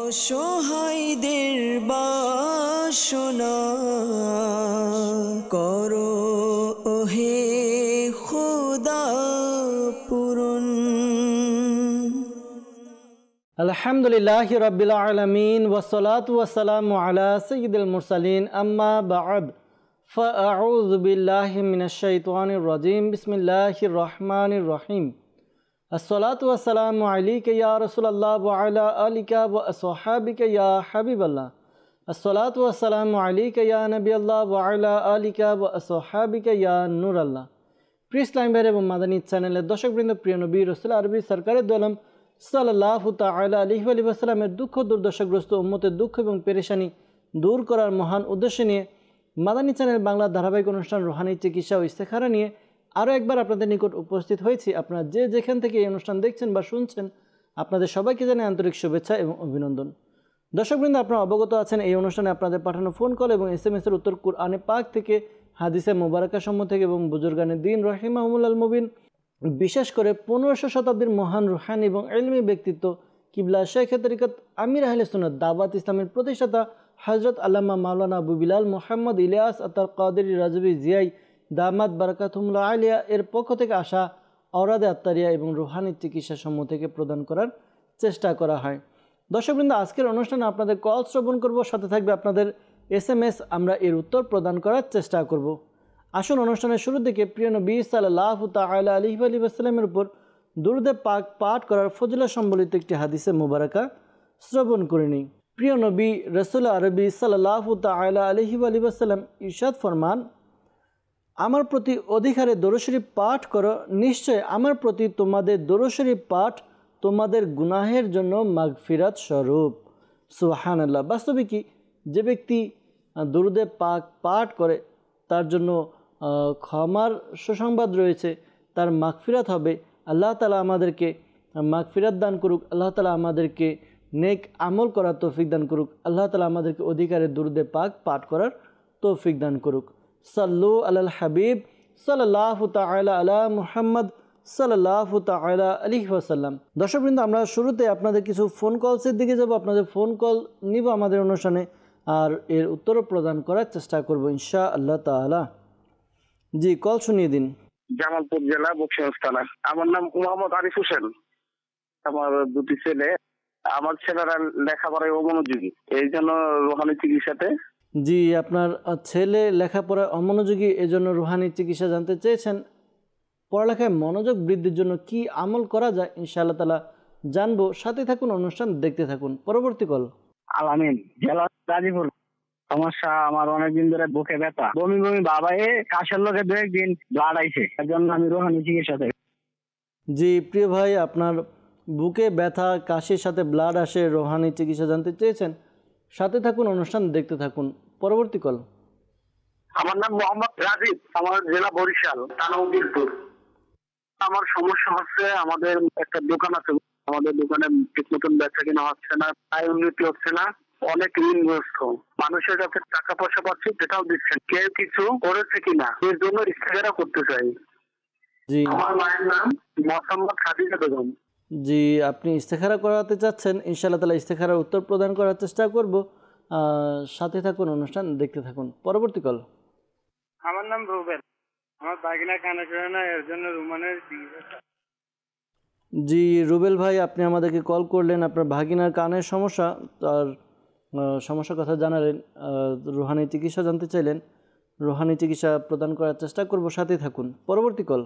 অসহায়দের বাসনা করো ওহে খোদা পূরণ। আলহামদুলিল্লাহি রাব্বিল আলামিন ওয়াসসালাতু ওয়াসসালামু আলা সাইয়্যিদিল মুরসালিন আম্মা বা'দ ফাআউযু বিল্লাহি মিনাশ শাইতানির রাজীম বিসমিল্লাহির রহমানির রহিম। আসসালাতু ওয়াসসালামু আলাইকা ইয়া রাসূলুল্লাহ ওয়া আলা আলিকা ওয়া আসহাবিকা ইয়া হাবিবাল্লাহ। আসসালাতু ওয়াসসালামু আলাইকা ইয়া নবিয়াল্লাহ ওয়া আলা আলিকা ওয়া আসহাবিকা ইয়া নূরাল্লাহ। প্রিয় ইসলাম ভাই এবং মাদানী চ্যানেলের দর্শকবৃন্দ, প্রিয় নবী রাসূল আরবি সরকারের দো আলম সাল্লাল্লাহু তাআলা আলাইহি ওয়া সাল্লামের দুঃখ দুর্দশাগ্রস্ত উম্মতের দুঃখ এবং পেরেশানি দূর করার মহান উদ্দেশ্য নিয়ে মাদানী চ্যানেল বাংলা ধারাবাহিক অনুষ্ঠান রুহানি চিকিৎসা ও ইস্তেখারা নিয়ে আরও একবার আপনাদের নিকট উপস্থিত হয়েছি। আপনারা যে যেখান থেকে এই অনুষ্ঠান দেখছেন বা শুনছেন, আপনাদের সবাইকে জানাই আন্তরিক শুভেচ্ছা এবং অভিনন্দন। দর্শকবৃন্দ, আপনারা অবগত আছেন এই অনুষ্ঠানে আপনাদের পাঠানো ফোন কল এবং SMS-এর উত্তর কুরআনে পাক থেকে, হাদিসে মুবারাকা সমূহ থেকে এবং বুজুর্গানে দিন রাহিমাহুমুল্লাল মুবিন, বিশেষ করে 1500 শতাব্দীর মহান রুহানি এবং ইলমি ব্যক্তিত্ব কিবলা শাইখে তরিকত আমির আহলে সুন্নাত দাওয়াত ইসলামের প্রতিষ্ঠাতা হযরত আল্লামা মাওলানা আবু বিলাল মুহাম্মদ ইলিয়াস আতার কাদেরী রাজভী জিয়াই দামাত বারাকাতুহুল্লাহ আলিয়া এর পক্ষ থেকে আসা অরাদে আত্তারিয়া এবং রুহানি চিকিৎসা সমূহ থেকে প্রদান করার চেষ্টা করা হয়। দর্শকবৃন্দ, আজকের অনুষ্ঠানে আপনাদের কল শ্রবণ করব, সাথে থাকবে আপনাদের SMS, আমরা এর উত্তর প্রদান করার চেষ্টা করব। আসুন অনুষ্ঠানের শুরুর দিকে প্রিয় নবী সাল্লাল্লাহু তাআলা আলাইহি ওয়া সাল্লামের উপর দুরূদে পাক পাঠ করার ফজিলত সম্বলিত একটি হাদিসে মুবারাকা শ্রবণ করে নিই। প্রিয় নবী রাসূল আরবি সাল্লাল্লাহু তাআলা আলাইহি ওয়া সাল্লাম ইরশাদ ফরমান, আমার প্রতি অধিকারে দরুদ শরীফ পাঠ করো, নিশ্চয় আমার প্রতি তোমাদের দরুদ শরীফ পাঠ তোমাদের গুনাহের জন্য মাগফিরাত স্বরূপ। সুবহানাল্লাহ। বাস্তবে কি, যে ব্যক্তি দরুদে পাক পাঠ করে তার জন্য ক্ষমার সুসংবাদ রয়েছে, তার মাগফিরাত হবে। আল্লাহ তাআলা আমাদেরকে মাগফিরাত দান করুক, আল্লাহ তাআলা আমাদেরকে নেক আমল করার তৌফিক দান করুক, আল্লাহ তাআলা আমাদেরকে অধিকারে দরুদে পাক পাঠ করার তৌফিক দান করুক। সাল্লু আলাল হাবিব সাল্লাল্লাহু তাআলা আলা মুহাম্মদ সাল্লাল্লাহু তাআলা আলাইহি ওয়াসাল্লাম। দর্শকবৃন্দ, আমরা শুরুতে আপনাদের কিছু ফোন কলসের দিকে যাব। আপনাদের ফোন কল নিব আমাদের অনুষ্ঠানে, আর এর উত্তরও প্রদান করার চেষ্টা করব ইনশাআল্লাহ তাআলা। জি, কল শুনিয়ে দিন। জামালপুর জেলা বকশিগঞ্জ থানা। আমার নাম মোহাম্মদ আরিফ হোসেন। আমার দুটি ছেলে। আমার ছেলেরা লেখাপড়ায় অমনোযোগী, এই জন্য রুহানি চিকিৎসাতে। জি, আপনার ছেলে লেখাপড়ায় অমনোযোগী, এজন্য রুহানি চিকিৎসা জানতে চেয়েছেন। পড়ালেখায় মনোযোগ বৃদ্ধির জন্য কি আমল করা যায় ইনশাআল্লাহ তাআলা জানবো। সাথে থাকুন, অনুষ্ঠান দেখতে থাকুন। পরবর্তী কল। আলামিন, জেলা গাজীপুর। সমস্যা, আমার অনেকদিন ধরে বুকে ব্যথা, বমি বমি বাবাই, কাশের লোকে 2 দিন ব্লাড আইছে, এর জন্য আমি রুহানি চিকিৎসাতে। জি প্রিয় ভাই, আপনার বুকে ব্যথা, কাশির সাথে ব্লাড আসে, রুহানি চিকিৎসা জানতে চেয়েছেন। সাথে থাকুন, অনুষ্ঠান দেখতে থাকুন। পরবর্তী কল। আমার নাম মোহাম্মদ রাজীব, আমার জেলা বরিশাল, থানা উকিলপুর। আমার সমস্যা হচ্ছে, আমাদের একটা দোকান আছে, আমাদের দোকানে ঠিক মতন বেচা কিনা হচ্ছে না, আয় উন্নতি হচ্ছে না, অনেক ঋণগ্রস্ত, মানুষের কাছে টাকা পয়সা পাচ্ছি, সেটাও দিচ্ছেন, কেউ কিছু করেছে কিনা এর জন্য ইস্তেখারা করতে চাই। জি, আমার মায়ের নাম মোহাম্মদ খাদিজা বেগম। জি, আপনি ইস্তেখারা করাতে চাচ্ছেন, ইনশাআল্লাহ তাআলা ইস্তেখারার উত্তর প্রদান করার চেষ্টা করব। সাথে থাকুন, অনুষ্ঠান দেখতে থাকুন। পরবর্তী কল। আমার নাম রুবেল, আমার বাগিনা কানে করে না, এর জন্য রুমানের। জি রুবেল ভাই, আপনি আমাদেরকে কল করলেন, আপনার ভাগিনার কানের সমস্যা, তার সমস্যার কথা জানালেন, রুহানি চিকিৎসা জানতে চাইলেন। রুহানি চিকিৎসা প্রদান করার চেষ্টা করব, সাথে থাকুন। পরবর্তী কল।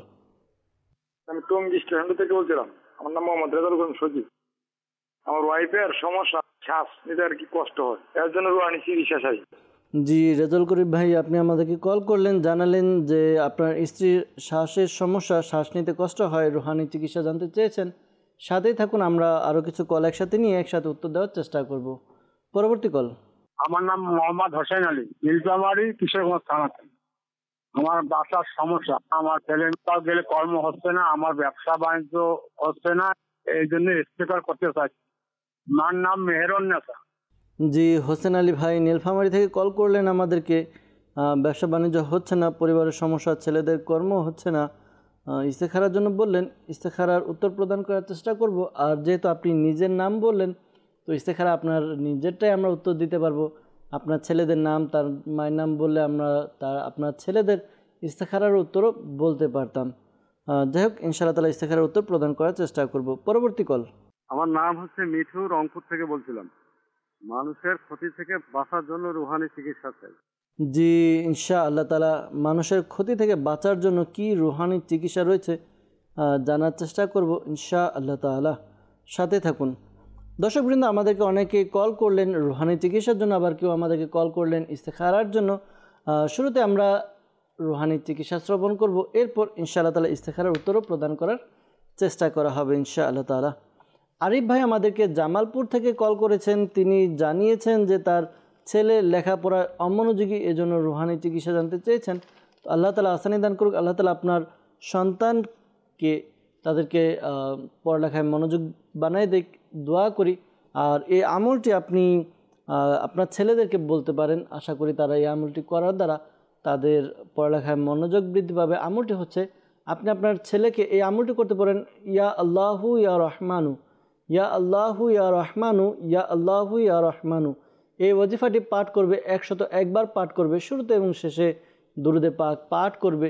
আমি টঙ্গী স্টেশন থেকে বলছিলাম। আমার নাম মোহাম্মদ রেজাউল করিম সজীব। আমার ওয়াইফের সমস্যা, শ্বাস নিতে আর কি কষ্ট হয়, এর জন্য রুহানি চিকিৎসা চাই। জি রেজাউল করিম ভাই, আপনি আমাদেরকে কল করলেন, জানালেন যে আপনার স্ত্রীর শ্বাসের সমস্যা, শ্বাস নিতে কষ্ট হয়, রুহানি চিকিৎসা জানতে চেয়েছেন। সাথেই থাকুন, আমরা আরও কিছু কল একসাথে নিয়ে একসাথে উত্তর দেওয়ার চেষ্টা করব। পরবর্তী কল। আমার নাম মোহাম্মদ হোসেন আলী, নীলফামারী, কিশোরগঞ্জ থানাতে। আমার বাসার সমস্যা, আমার ছেলে গেলে কর্ম হচ্ছে না, আমার ব্যবসা বাণিজ্য হচ্ছে না, এই জন্য ইস্তেখারা করতে চাই। আমার নাম মেহেরুন্নেসা। জি হোসেন আলী ভাই, নীলফামারী থেকে কল করলেন আমাদেরকে। ব্যবসা বাণিজ্য হচ্ছে না, পরিবারের সমস্যা, ছেলেদের কর্ম হচ্ছে না, ইস্তেখারার জন্য বললেন। ইস্তেখারার উত্তর প্রদান করার চেষ্টা করব। আর যেহেতু আপনি নিজের নাম বললেন, তো ইস্তেখারা আপনার নিজেরটাই আমরা উত্তর দিতে পারবো। আপনার ছেলেদের নাম, তার মায়ের নাম বললে আমরা আপনার ছেলেদের ইস্তেখারার উত্তরও বলতে পারতাম। যাই হোক, ইনশাআল্লাহ তাআলা ইস্তেখারার উত্তর প্রদান করার চেষ্টা করব। পরবর্তী কল। আমার নাম হচ্ছে মিঠু, রংপুর থেকে বলছিলাম। মানুষের ক্ষতি থেকে বাঁচার জন্য রুহানি চিকিৎসা চাই। জি, ইনশাআল্লাহ তাআলা মানুষের ক্ষতি থেকে বাঁচার জন্য কি রুহানি চিকিৎসা রয়েছে জানার চেষ্টা করব ইনশাআল্লাহ তাআলা। সাথে থাকুন। দর্শকবৃন্দ, আমাদেরকে অনেকে কল করলেন রুহানি চিকিৎসার জন্য, আবার কেউ আমাদেরকে কল করলেন ইস্তেখারার জন্য। শুরুতে আমরা রুহানি চিকিৎসা শ্রবণ করব, এরপর ইনশাআল্লাহ তাআলা ইস্তেখারার উত্তরও প্রদান করার চেষ্টা করা হবে ইনশাআল্লাহ তাআলা। আরিফ ভাই আমাদেরকে জামালপুর থেকে কল করেছেন। তিনি জানিয়েছেন যে তার ছেলে লেখাপড়ায় অমনোযোগী, এজন্য রুহানি চিকিৎসা জানতে চেয়েছেন। তো আল্লাহ তাআলা আসানি দান করুক। আল্লাহ তাআলা আপনার সন্তানকে তাদেরকে পড়ালেখায় মনোযোগ বানায় দেখ, দোয়া করি। আর এই আমলটি আপনি আপনার ছেলেদেরকে বলতে পারেন, আশা করি তারা এই আমলটি করার দ্বারা তাদের পড়ালেখায় মনোযোগ বৃদ্ধি পাবে। আমলটি হচ্ছে, আপনি আপনার ছেলেকে এই আমলটি করতে পারেন, ইয়া আল্লাহু ইয়া রহমানু, ইয়া আল্লাহু ইয়া রহমানু, ইয়া আল্লাহু ইয়া রহমানু। এই ওয়াজিফাটি পাঠ করবে, 101 বার পাঠ করবে, শুরুতে এবং শেষে দুরুদে পাক পাঠ করবে।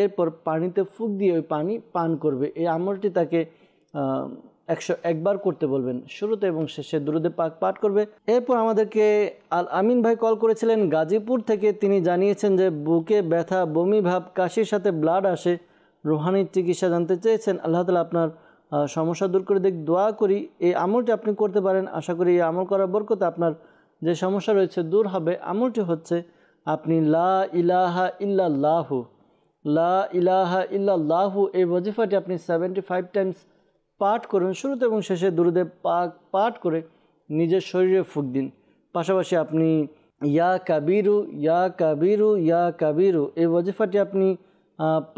এরপর পানিতে ফুঁক দিয়ে ওই পানি পান করবে। এই আমলটি তাকে 101 বার করতে বলবেন, শুরুতে এবং শেষে দুরুদে পাক পাঠ করবে। এরপর আমাদেরকে আল আমিন ভাই কল করেছিলেন গাজীপুর থেকে। তিনি জানিয়েছেন যে বুকে ব্যথা, বমি ভাব, কাশির সাথে ব্লাড আসে, রুহানি চিকিৎসা জানতে চেয়েছেন। আল্লাহ তাআলা আপনার সমস্যা দূর করে দেখ, দোয়া করি। এই আমলটি আপনি করতে পারেন, আশা করি এই আমল করার বরকতে আপনার যে সমস্যা রয়েছে দূর হবে। আমলটি হচ্ছে, আপনি লা ইলাহা ইল্লাল্লাহু, লা ইলাহা ইল্লাল্লাহু এই ওয়াজিফাটি আপনি 75 টাইমস পাঠ করুন, শুরুতে এবং শেষে দুরুদে পাক পাঠ করে নিজের শরীরে ফুঁক দিন। পাশাপাশি আপনি ইয়া কাবিরু, ইয়া কাবিরু, ইয়া কাবিরু এই ওয়াজিফাটি আপনি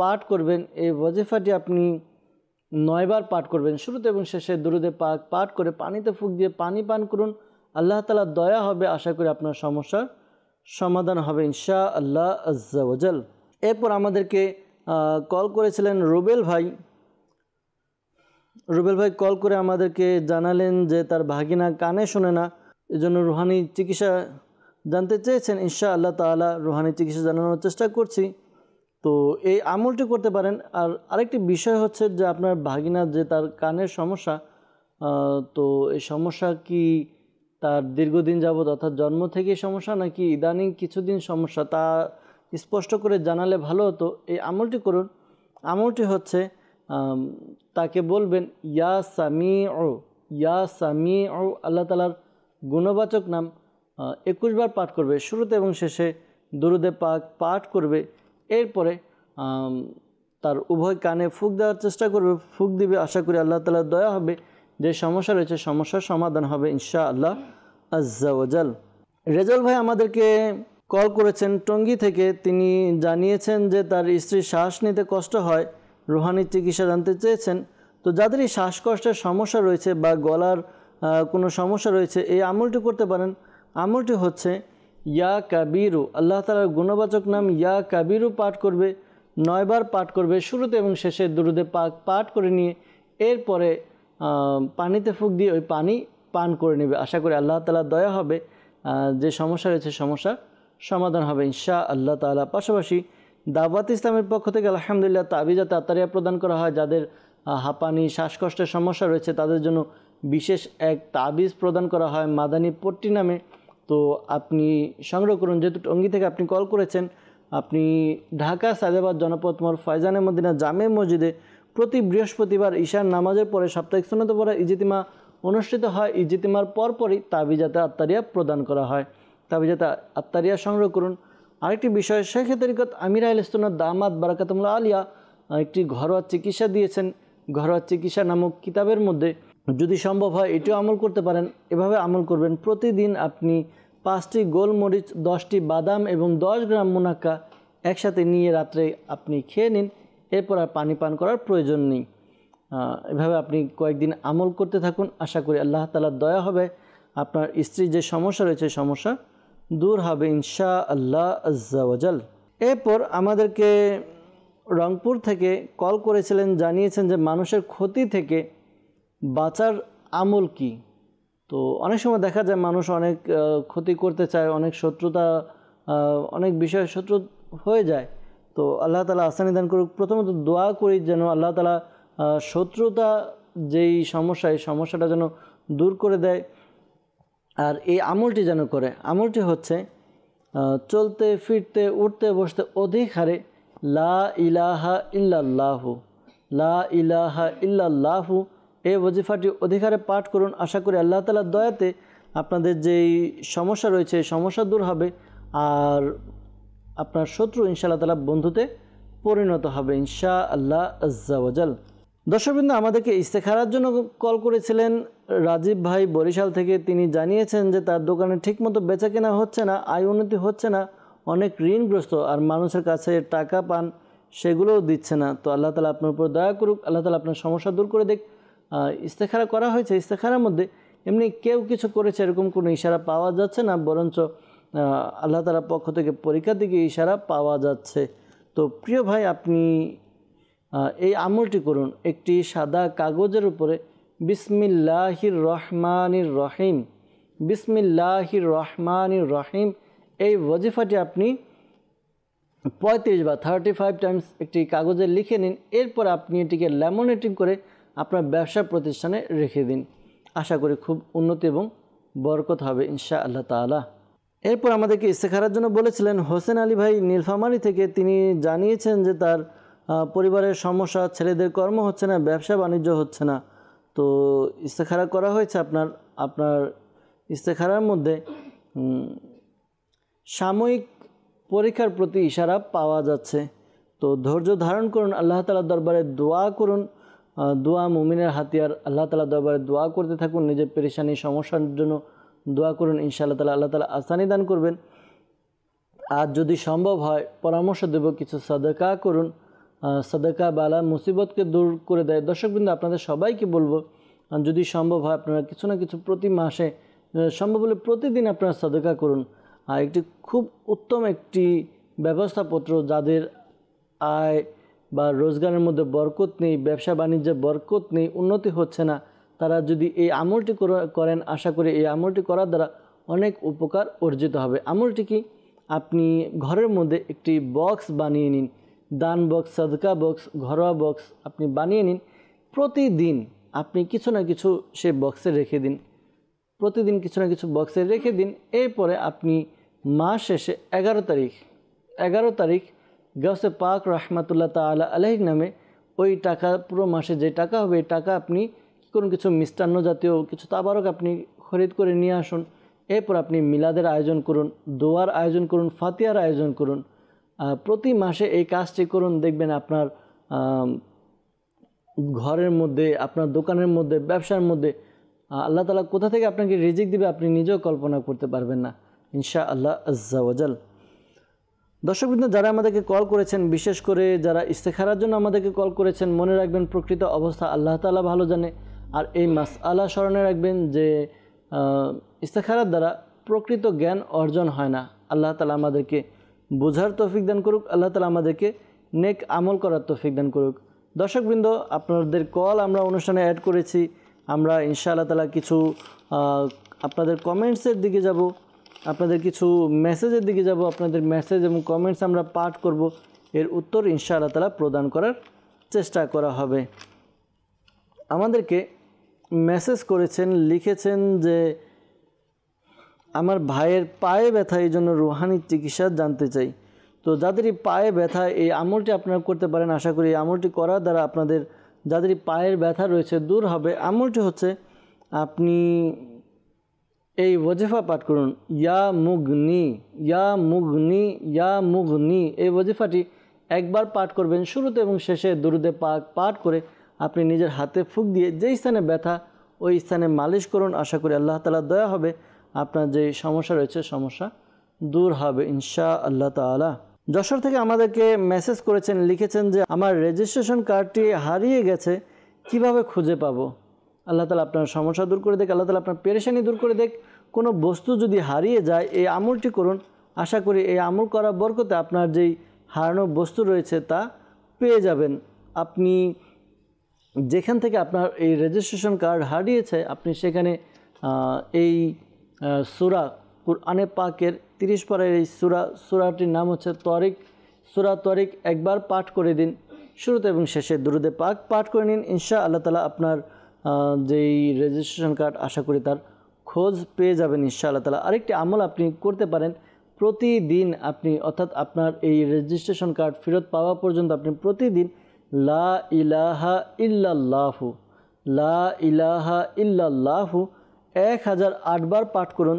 পাঠ করবেন। এই ওয়াজিফাটি আপনি 9 বার পাঠ করবেন, শুরুতে এবং শেষে দুরুদে পাক পাঠ করে পানিতে ফুঁক দিয়ে পানি পান করুন। আল্লাহ তাআলা দয়া হবে, আশা করি আপনার সমস্যার সমাধান হবে ইনশাআল্লাহ আজ্জা ওয়াজাল। এরপর আমাদেরকে কল করেছিলেন রুবেল ভাই। রুবেল ভাই কল করে আমাদেরকে জানালেন যে তার ভাগিনা কানে শোনে না, এজন্য রুহানি চিকিৎসা জানতে চেয়েছেন। ইনশাআল্লাহ তাআলা রুহানি চিকিৎসা জানানোর চেষ্টা করছি। তো এই আমলটি করতে পারেন। আর আরেকটি বিষয় হচ্ছে যে আপনার ভাগিনার যে তার কানের সমস্যা, তো এই সমস্যা কি তার দীর্ঘদিন যাবৎ অর্থাৎ জন্ম থেকে সমস্যা, নাকি ইদানিং কিছুদিন সমস্যা, তা স্পষ্ট করে জানালে ভালো হতো। এই আমলটি করুন। আমলটি হচ্ছে, তাকে বলবেন ইয়া সামিউ, ইয়া সামিউ, আল্লাহ তাআলার গুণবাচক নাম 21 বার পাঠ করবে, শুরুতে এবং শেষে দুরুদে পাক পাঠ করবে। এরপরে তার উভয় কানে ফুঁক দেওয়ার চেষ্টা করবে, ফুঁক দিবে। আশা করি আল্লাহ তাআলার দয়া হবে, যে সমস্যা রয়েছে সমস্যার সমাধান হবে ইনশাআল্লাহ আজ্জা ওয়াজাল। রেজাল ভাই আমাদেরকে কল করেছেন টঙ্গী থেকে। তিনি জানিয়েছেন যে তার স্ত্রীর শ্বাস নিতে কষ্ট হয়, রুহানি চিকিৎসা জানতে চেয়েছেন। তো যাদের এই শ্বাসকষ্টের সমস্যা রয়েছে বা গলার কোনো সমস্যা রয়েছে, এই আমলটি করতে পারেন। আমলটি হচ্ছে ইয়া কাবিরু, আল্লাহ তাআলার গুণবাচক নাম ইয়া কাবিরু পাঠ করবে, 9 বার পাঠ করবে, শুরুতে এবং শেষে দুরুদে পাক পাঠ করে নিয়ে এরপরে পানিতে ফুঁক দিয়ে ওই পানি পান করে নেবে। আশা করি আল্লাহ তাআলার দয়া হবে, যে সমস্যা রয়েছে সমস্যার সমাধান হবে ইনশাআল্লাহ তাআলা। পাশাপাশি দাওয়াত ইসলামের পক্ষ থেকে আলহামদুলিল্লাহ তাবিজাত আত্তারিয়া প্রদান করা হয়। যাদের হাঁপানি, শ্বাসকষ্টের সমস্যা রয়েছে তাদের জন্য বিশেষ এক তাবিজ প্রদান করা হয় মাদানী পট্টি নামে। তো আপনি সংগ্রহ করুন। যেহেতু টঙ্গী থেকে আপনি কল করেছেন, আপনি ঢাকা সাদেবাদ জনপদ মোড় ফয়জানে মদিনা জামে মসজিদে প্রতি বৃহস্পতিবার ঈশার নামাজের পরে সাপ্তাহিক সুন্নত পড়া ইজতিমা অনুষ্ঠিত হয়। ইজতিমার পরপরই তাবিজাতে আত্তারিয়া প্রদান করা হয়। তাবিজাতে আত্তারিয়া সংগ্রহ করুন। আরেকটি বিষয়, শেখে তরিকত আমির আহলে সুন্নাত দামাত বারাকাতুল্লাহ আলিয়া একটি ঘরোয়া চিকিৎসা দিয়েছেন। ঘরোয়া চিকিৎসা নামক কিতাবের মধ্যে যদি সম্ভব হয় এটিও আমল করতে পারেন। এভাবে আমল করবেন, প্রতিদিন আপনি 5টি গোলমরিচ, 10টি বাদাম এবং 10 গ্রাম মুনাক্কা একসাথে নিয়ে রাত্রে আপনি খেয়ে নিন। এরপর আর পানি পান করার প্রয়োজন নেই। এভাবে আপনি কয়েকদিন আমল করতে থাকুন। আশা করি আল্লাহ তাআলার দয়া হবে, আপনার স্ত্রীর যে সমস্যা রয়েছে সমস্যা দূর হবে ইনশাআল্লাহ আজ্জা ওয়াজাল। এরপর আমাদেরকে রংপুর থেকে কল করেছিলেন, জানিয়েছেন যে মানুষের ক্ষতি থেকে বাঁচার আমল কি। তো তো অনেক সময় দেখা যায় মানুষ অনেক ক্ষতি করতে চায়, অনেক শত্রুতা, অনেক বিষয়ে শত্রু হয়ে যায়। তো আল্লাহ তাআলা আসানি দান করুক। প্রথমত দোয়া করি যেন আল্লাহ তাআলা শত্রুতা যেই সমস্যা, এই সমস্যাটা যেন দূর করে দেয়। আর এই আমলটি যেন করে, আমলটি হচ্ছে চলতে ফিরতে উঠতে বসতে অধিক হারে লা ইলাহা ইল্লাল্লাহু, লা ইলাহা ইল্লাল্লাহু এই ওজিফাটি অধিকারে পাঠ করুন। আশা করি আল্লাহ তাআলার দয়াতে আপনাদের যেই সমস্যা রয়েছে এই সমস্যা দূর হবে, আর আপনার শত্রু ইনশাআল্লাহ তাআলা বন্ধুতে পরিণত হবে ইনশাআল্লাহ আজ্জা ওয়াজাল। দর্শকবৃন্দ, আমাদেরকে ইস্তেখারার জন্য কল করেছিলেন রাজীব ভাই বরিশাল থেকে। তিনি জানিয়েছেন যে তার দোকানে ঠিকমতো বেচা কেনা হচ্ছে না, আয় উন্নতি হচ্ছে না, অনেক ঋণগ্রস্ত, আর মানুষের কাছে টাকা পান সেগুলোও দিচ্ছে না। তো আল্লাহ তাআলা আপনার উপর দয়া করুক, আল্লাহ তাআলা আপনার সমস্যা দূর করে দেখ। ইস্তেখারা করা হয়েছে, ইস্তেখারার মধ্যে এমনি কেউ কিছু করেছে এরকম কোনো ইশারা পাওয়া যাচ্ছে না, বরঞ্চ আল্লাহ তাআলার পক্ষ থেকে পরীক্ষার দিকে ইশারা পাওয়া যাচ্ছে। তো প্রিয় ভাই, আপনি এই আমলটি করুন। একটি সাদা কাগজের উপরে বিসমিল্লাহির রহমানির রহিম, বিসমিল্লাহির রহমানির রহিম এই ওয়াজিফাটি আপনি 35 বা 35 টাইমস একটি কাগজে লিখে নিন। এরপর আপনি এটিকে ল্যামিনেটিং করে আপনার ব্যবসা প্রতিষ্ঠানে রেখে দিন। আশা করি খুব উন্নতি এবং বরকত হবে ইনশাআল্লাহ তাআলা। এরপর আমাদেরকে ইস্তেখারার জন্য বলেছিলেন হোসেন আলী ভাই নীলফামারী থেকে। তিনি জানিয়েছেন যে তার পরিবারের সমস্যা, ছেলেদের কর্ম হচ্ছে না, ব্যবসা বাণিজ্য হচ্ছে না। তো ইস্তেখারা করা হয়েছে। আপনার ইস্তেখারার মধ্যে সাময়িক পরীক্ষার প্রতি ইশারা পাওয়া যাচ্ছে। তো ধৈর্য ধারণ করুন, আল্লাহ তাআলার দরবারে দোয়া করুন। দোয়া মুমিনের হাতিয়ার। আল্লাহ তাআলার দরবারে দোয়া করতে থাকুন, নিজের পেরেশানি সমস্যার জন্য দোয়া করুন। ইনশাআল্লাহ তাআলা আল্লাহ তাআলা আসানি দান করবেন। আর যদি সম্ভব হয় পরামর্শ দেব, কিছু সাদাকা করুন। সাদাকা বালা মুসিবতকে দূর করে দেয়। দর্শকবৃন্দ, আপনাদের সবাইকে বলবো যদি সম্ভব হয় আপনারা কিছু না কিছু প্রতি মাসে, সম্ভব হলে প্রতিদিন আপনারা সাদাকা করুন। আর একটি খুব উত্তম একটি ব্যবস্থাপত্র, যাদের আয় বা রোজগারের মধ্যে বরকত নেই, ব্যবসা বাণিজ্যে বরকত নেই, উন্নতি হচ্ছে না, তারা যদি এই আমলটি করেন, আশা করি এই আমলটি করার দ্বারা অনেক উপকার অর্জিত হবে। আমলটি কি, আপনি ঘরের মধ্যে একটি বক্স বানিয়ে নিন, দান বক্স, সাদকা বক্স, ঘরোয়া বক্স আপনি বানিয়ে নিন। প্রতিদিন আপনি কিছু না কিছু সেই বক্সে রেখে দিন, প্রতিদিন কিছু না কিছু বক্সে রেখে দিন। এরপরে আপনি মাস শেষে 11 তারিখ গাউসে পাক রহমাতুল্লাহ তাআলা আলাইহির নামে ওই টাকা, পুরো মাসে যে টাকা হবে এই টাকা আপনি কোনো কিছু মিষ্টান্ন জাতীয় কিছু তাবারক আপনি খরিদ করে নিয়ে আসুন। এরপর আপনি মিলাদের আয়োজন করুন, দোয়ার আয়োজন করুন, ফাতিহার আয়োজন করুন। প্রতি মাসে এই কাজটি করুন, দেখবেন আপনার ঘরের মধ্যে, আপনার দোকানের মধ্যে, ব্যবসার মধ্যে আল্লাহ তাআলা কোথা থেকে আপনাকে রিজিক দিবে আপনি নিজেও কল্পনা করতে পারবেন না ইনশাআল্লাহ আজ্জা ওয়াজাল। দর্শকবৃন্দ, যারা আমাদেরকে কল করেছেন, বিশেষ করে যারা ইস্তেখারার জন্য আমাদেরকে কল করেছেন, মনে রাখবেন প্রকৃত অবস্থা আল্লাহ তাআলা ভালো জানে। আর এই মাসআলা স্মরণে রাখবেন যে ইস্তেখারার দ্বারা প্রকৃত জ্ঞান অর্জন হয় না। আল্লাহ তাআলা আমাদেরকে বোঝার তৌফিক দান করুক, আল্লাহ তাআলা আমাদেরকে নেক আমল করার তৌফিক দান করুক। দর্শকবৃন্দ, আপনাদের কল আমরা অনুষ্ঠানে অ্যাড করেছি। আমরা ইনশাআল্লাহ তাআলা কিছু আপনাদের কমেন্টসের দিকে যাব, আপনাদের কিছু মেসেজের দিকে যাব। আপনাদের মেসেজ এবং কমেন্টস আমরা পাঠ করব, এর উত্তর ইনশাআল্লাহ তাআলা প্রদান করার চেষ্টা করা হবে। আমাদেরকে মেসেজ করেছেন, লিখেছেন যে আমার ভাইয়ের পায়ে ব্যথা, এই জন্য রুহানি চিকিৎসা জানতে চাই। তো যাদেরই পায়ে ব্যথা, এই আমলটি আপনারা করতে পারেন। আশা করি এই আমলটি করার দ্বারা আপনাদের যাদেরই পায়ের ব্যথা রয়েছে দূর হবে। আমলটি হচ্ছে, আপনি এই ওয়াজিফা পাঠ করুন, ইয়া মুগনি, ইয়া মুগনি, ইয়া মুগনি। এই ওয়াজিফাটি একবার পাঠ করবেন, শুরুতে এবং শেষে দুরুদে পাক পাঠ করে আপনি নিজের হাতে ফুঁক দিয়ে যেই স্থানে ব্যথা ওই স্থানে মালিশ করুন। আশা করি আল্লাহ তাআলার দয়া হবে, আপনার যে সমস্যা রয়েছে সমস্যা দূর হবে ইনশাআল্লাহ তাআলা। যশোর থেকে আমাদেরকে মেসেজ করেছেন, লিখেছেন যে আমার রেজিস্ট্রেশন কার্ডটি হারিয়ে গেছে, কিভাবে খুঁজে পাবো? আল্লাহ তাআলা আপনার সমস্যা দূর করে দেখ, আল্লাহ তাআলা আপনার পেরেশানি দূর করে দেখ। কোনো বস্তু যদি হারিয়ে যায়, এই আমলটি করুন। আশা করি এই আমল করার বরকতে আপনার যেই হারানো বস্তু রয়েছে তা পেয়ে যাবেন। আপনি যেখান থেকে আপনার এই রেজিস্ট্রেশন কার্ড হারিয়েছে, আপনি সেখানে এই সূরা কুরআনে পাকের 30 পারার এই সূরাটির নাম হচ্ছে তরিক। সূরা তরিক একবার পাঠ করে দিন, শুরুতে এবং শেষে দুরুদে পাক পাঠ করে নিন। ইনশাআল্লাহ তাআলা আপনার যেই রেজিস্ট্রেশন কার্ড আশা করি তার খোঁজ পেয়ে যাবেন ইনশাআল্লাহ তাআলা। আরেকটি আমল আপনি করতে পারেন, প্রতিদিন আপনি অর্থাৎ আপনার এই রেজিস্ট্রেশন কার্ড ফেরত পাওয়া পর্যন্ত আপনি প্রতিদিন লা ইলাহা ইল্লাল্লাহু, লা ইলাহা ইল্লাল্লাহু 1008 বার পাঠ করুন,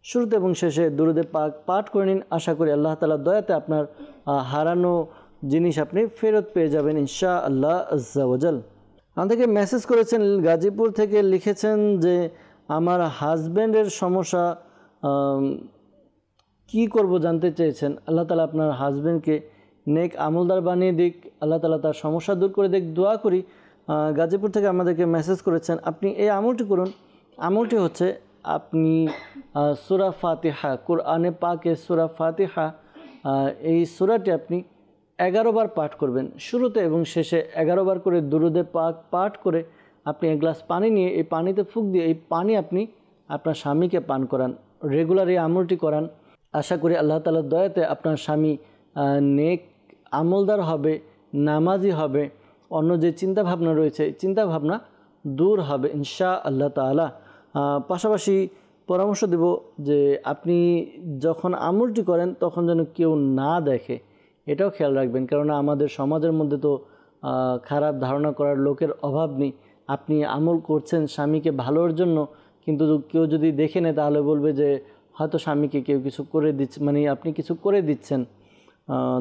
শুরুতে এবং শেষে দুরুদে পাক পাঠ করে নিন। আশা করি আল্লাহ তাআলার দয়াতে আপনার হারানো জিনিস আপনি ফেরত পেয়ে যাবেন ইনশাআল্লাহ আজ্জা ওয়াজাল। আমাদেরকে মেসেজ করেছেন গাজীপুর থেকে, লিখেছেন যে আমার হাজব্যান্ডের সমস্যা, কি করব জানতে চেয়েছেন। আল্লাহ তাআলা আপনার হাজব্যান্ডকে নেক আমলদার বানিয়ে দিক, আল্লাহ তাআলা তার সমস্যা দূর করে দিক, দোয়া করি। গাজীপুর থেকে আমাদেরকে মেসেজ করেছেন, আপনি এই আমলটি করুন। আমলটি হচ্ছে আপনি সূরা ফাতিহা, কুরআনে পাকে সূরা ফাতিহা, এই সূরাটি আপনি 11 বার পাঠ করবেন, শুরুতে এবং শেষে 11 বার করে দুরুদে পাক পাঠ করে আপনি এক গ্লাস পানি নিয়ে এই পানিতে ফুঁক দিয়ে এই পানি আপনি আপনার স্বামীকে পান করান, রেগুলার এই আমলটি করান। আশা করি আল্লাহ তাআলার দয়াতে আপনার স্বামী নেক আমলদার হবে, নামাজি হবে, অন্য যে চিন্তাভাবনা রয়েছে চিন্তাভাবনা দূর হবে ইনশাআল্লাহ তাআলা। পাশাপাশি পরামর্শ দেব যে আপনি যখন আমলটি করেন তখন যেন কেউ না দেখে, এটাও খেয়াল রাখবেন, কেননা আমাদের সমাজের মধ্যে তো খারাপ ধারণা করার লোকের অভাব নেই। আপনি আমল করছেন স্বামীকে ভালোর জন্য, কিন্তু কেউ যদি দেখে নেয় তাহলে বলবে যে হয়তো স্বামীকে কেউ কিছু করে দিচ্ছে, মানে আপনি কিছু করে দিচ্ছেন,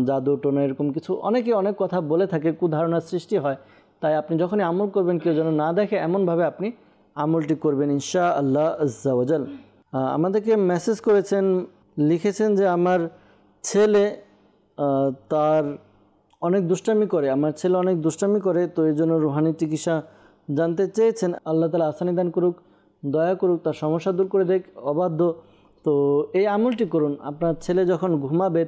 জাদু টোনা এরকম কিছু অনেকে অনেক কথা বলে থাকে, কুধারণার সৃষ্টি হয়। তাই আপনি যখনই আমল করবেন কেউ যেন না দেখে এমনভাবে আপনি আমলটি করবেন ইনশাআল্লাহ আজ্জা ওয়াজাল। আমাদেরকে মেসেজ করেছেন, লিখেছেন যে আমার ছেলে তার অনেক দুষ্টামি করে, আমার ছেলে অনেক দুষ্টামি করে, তো এই জন্য রুহানি চিকিৎসা জানতে চেয়েছেন। আল্লাহ তাআলা আসানি দান করুক, দয়া করুক, তার সমস্যা দূর করে দেখ, অবাধ্য। তো এই আমলটি করুন, আপনার ছেলে যখন ঘুমাবে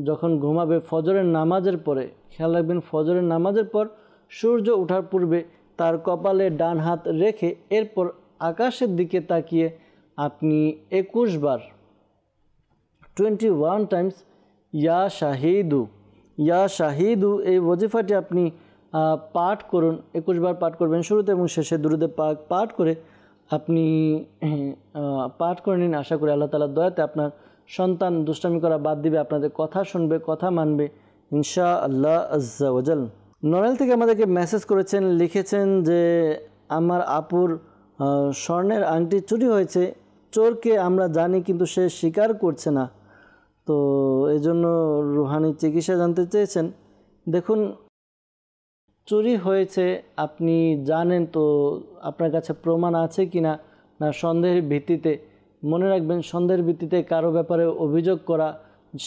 যখন ঘুমাবে ফজরের নামাজের পরে, খেয়াল রাখবেন ফজরের নামাজের পর সূর্য ওঠার পূর্বে তার কপালে ডান হাত রেখে এরপর আকাশের দিকে তাকিয়ে আপনি 21 বার 21 টাইমস ইয়া শাহিদু এই ওজিফাটি আপনি পাঠ করুন, 21 বার পাঠ করবেন, শুরুতে এবং শেষে দুরুদে পাক পাঠ করে আপনি পাঠ করে নিন। আশা করি আল্লাহ তাআলার দয়াতে আপনার সন্তান দুষ্টামি করা বাদ দিবে, আপনাদের কথা শুনবে, কথা মানবে ইনশাআল্লাহ আজ্জা ওয়াজাল। নড়াইল থেকে আমাদেরকে মেসেজ করেছেন, লিখেছেন যে আমার আপুর স্বর্ণের আংটি চুরি হয়েছে, চোরকে আমরা জানি কিন্তু সে স্বীকার করছে না, তো এই জন্য রুহানি চিকিৎসা জানতে চেয়েছেন। দেখুন, চুরি হয়েছে আপনি জানেন, তো আপনার কাছে প্রমাণ আছে কি না, না সন্দেহের ভিত্তিতে, মনে রাখবেন সন্দেহের ভিত্তিতে কারো ব্যাপারে অভিযোগ করা,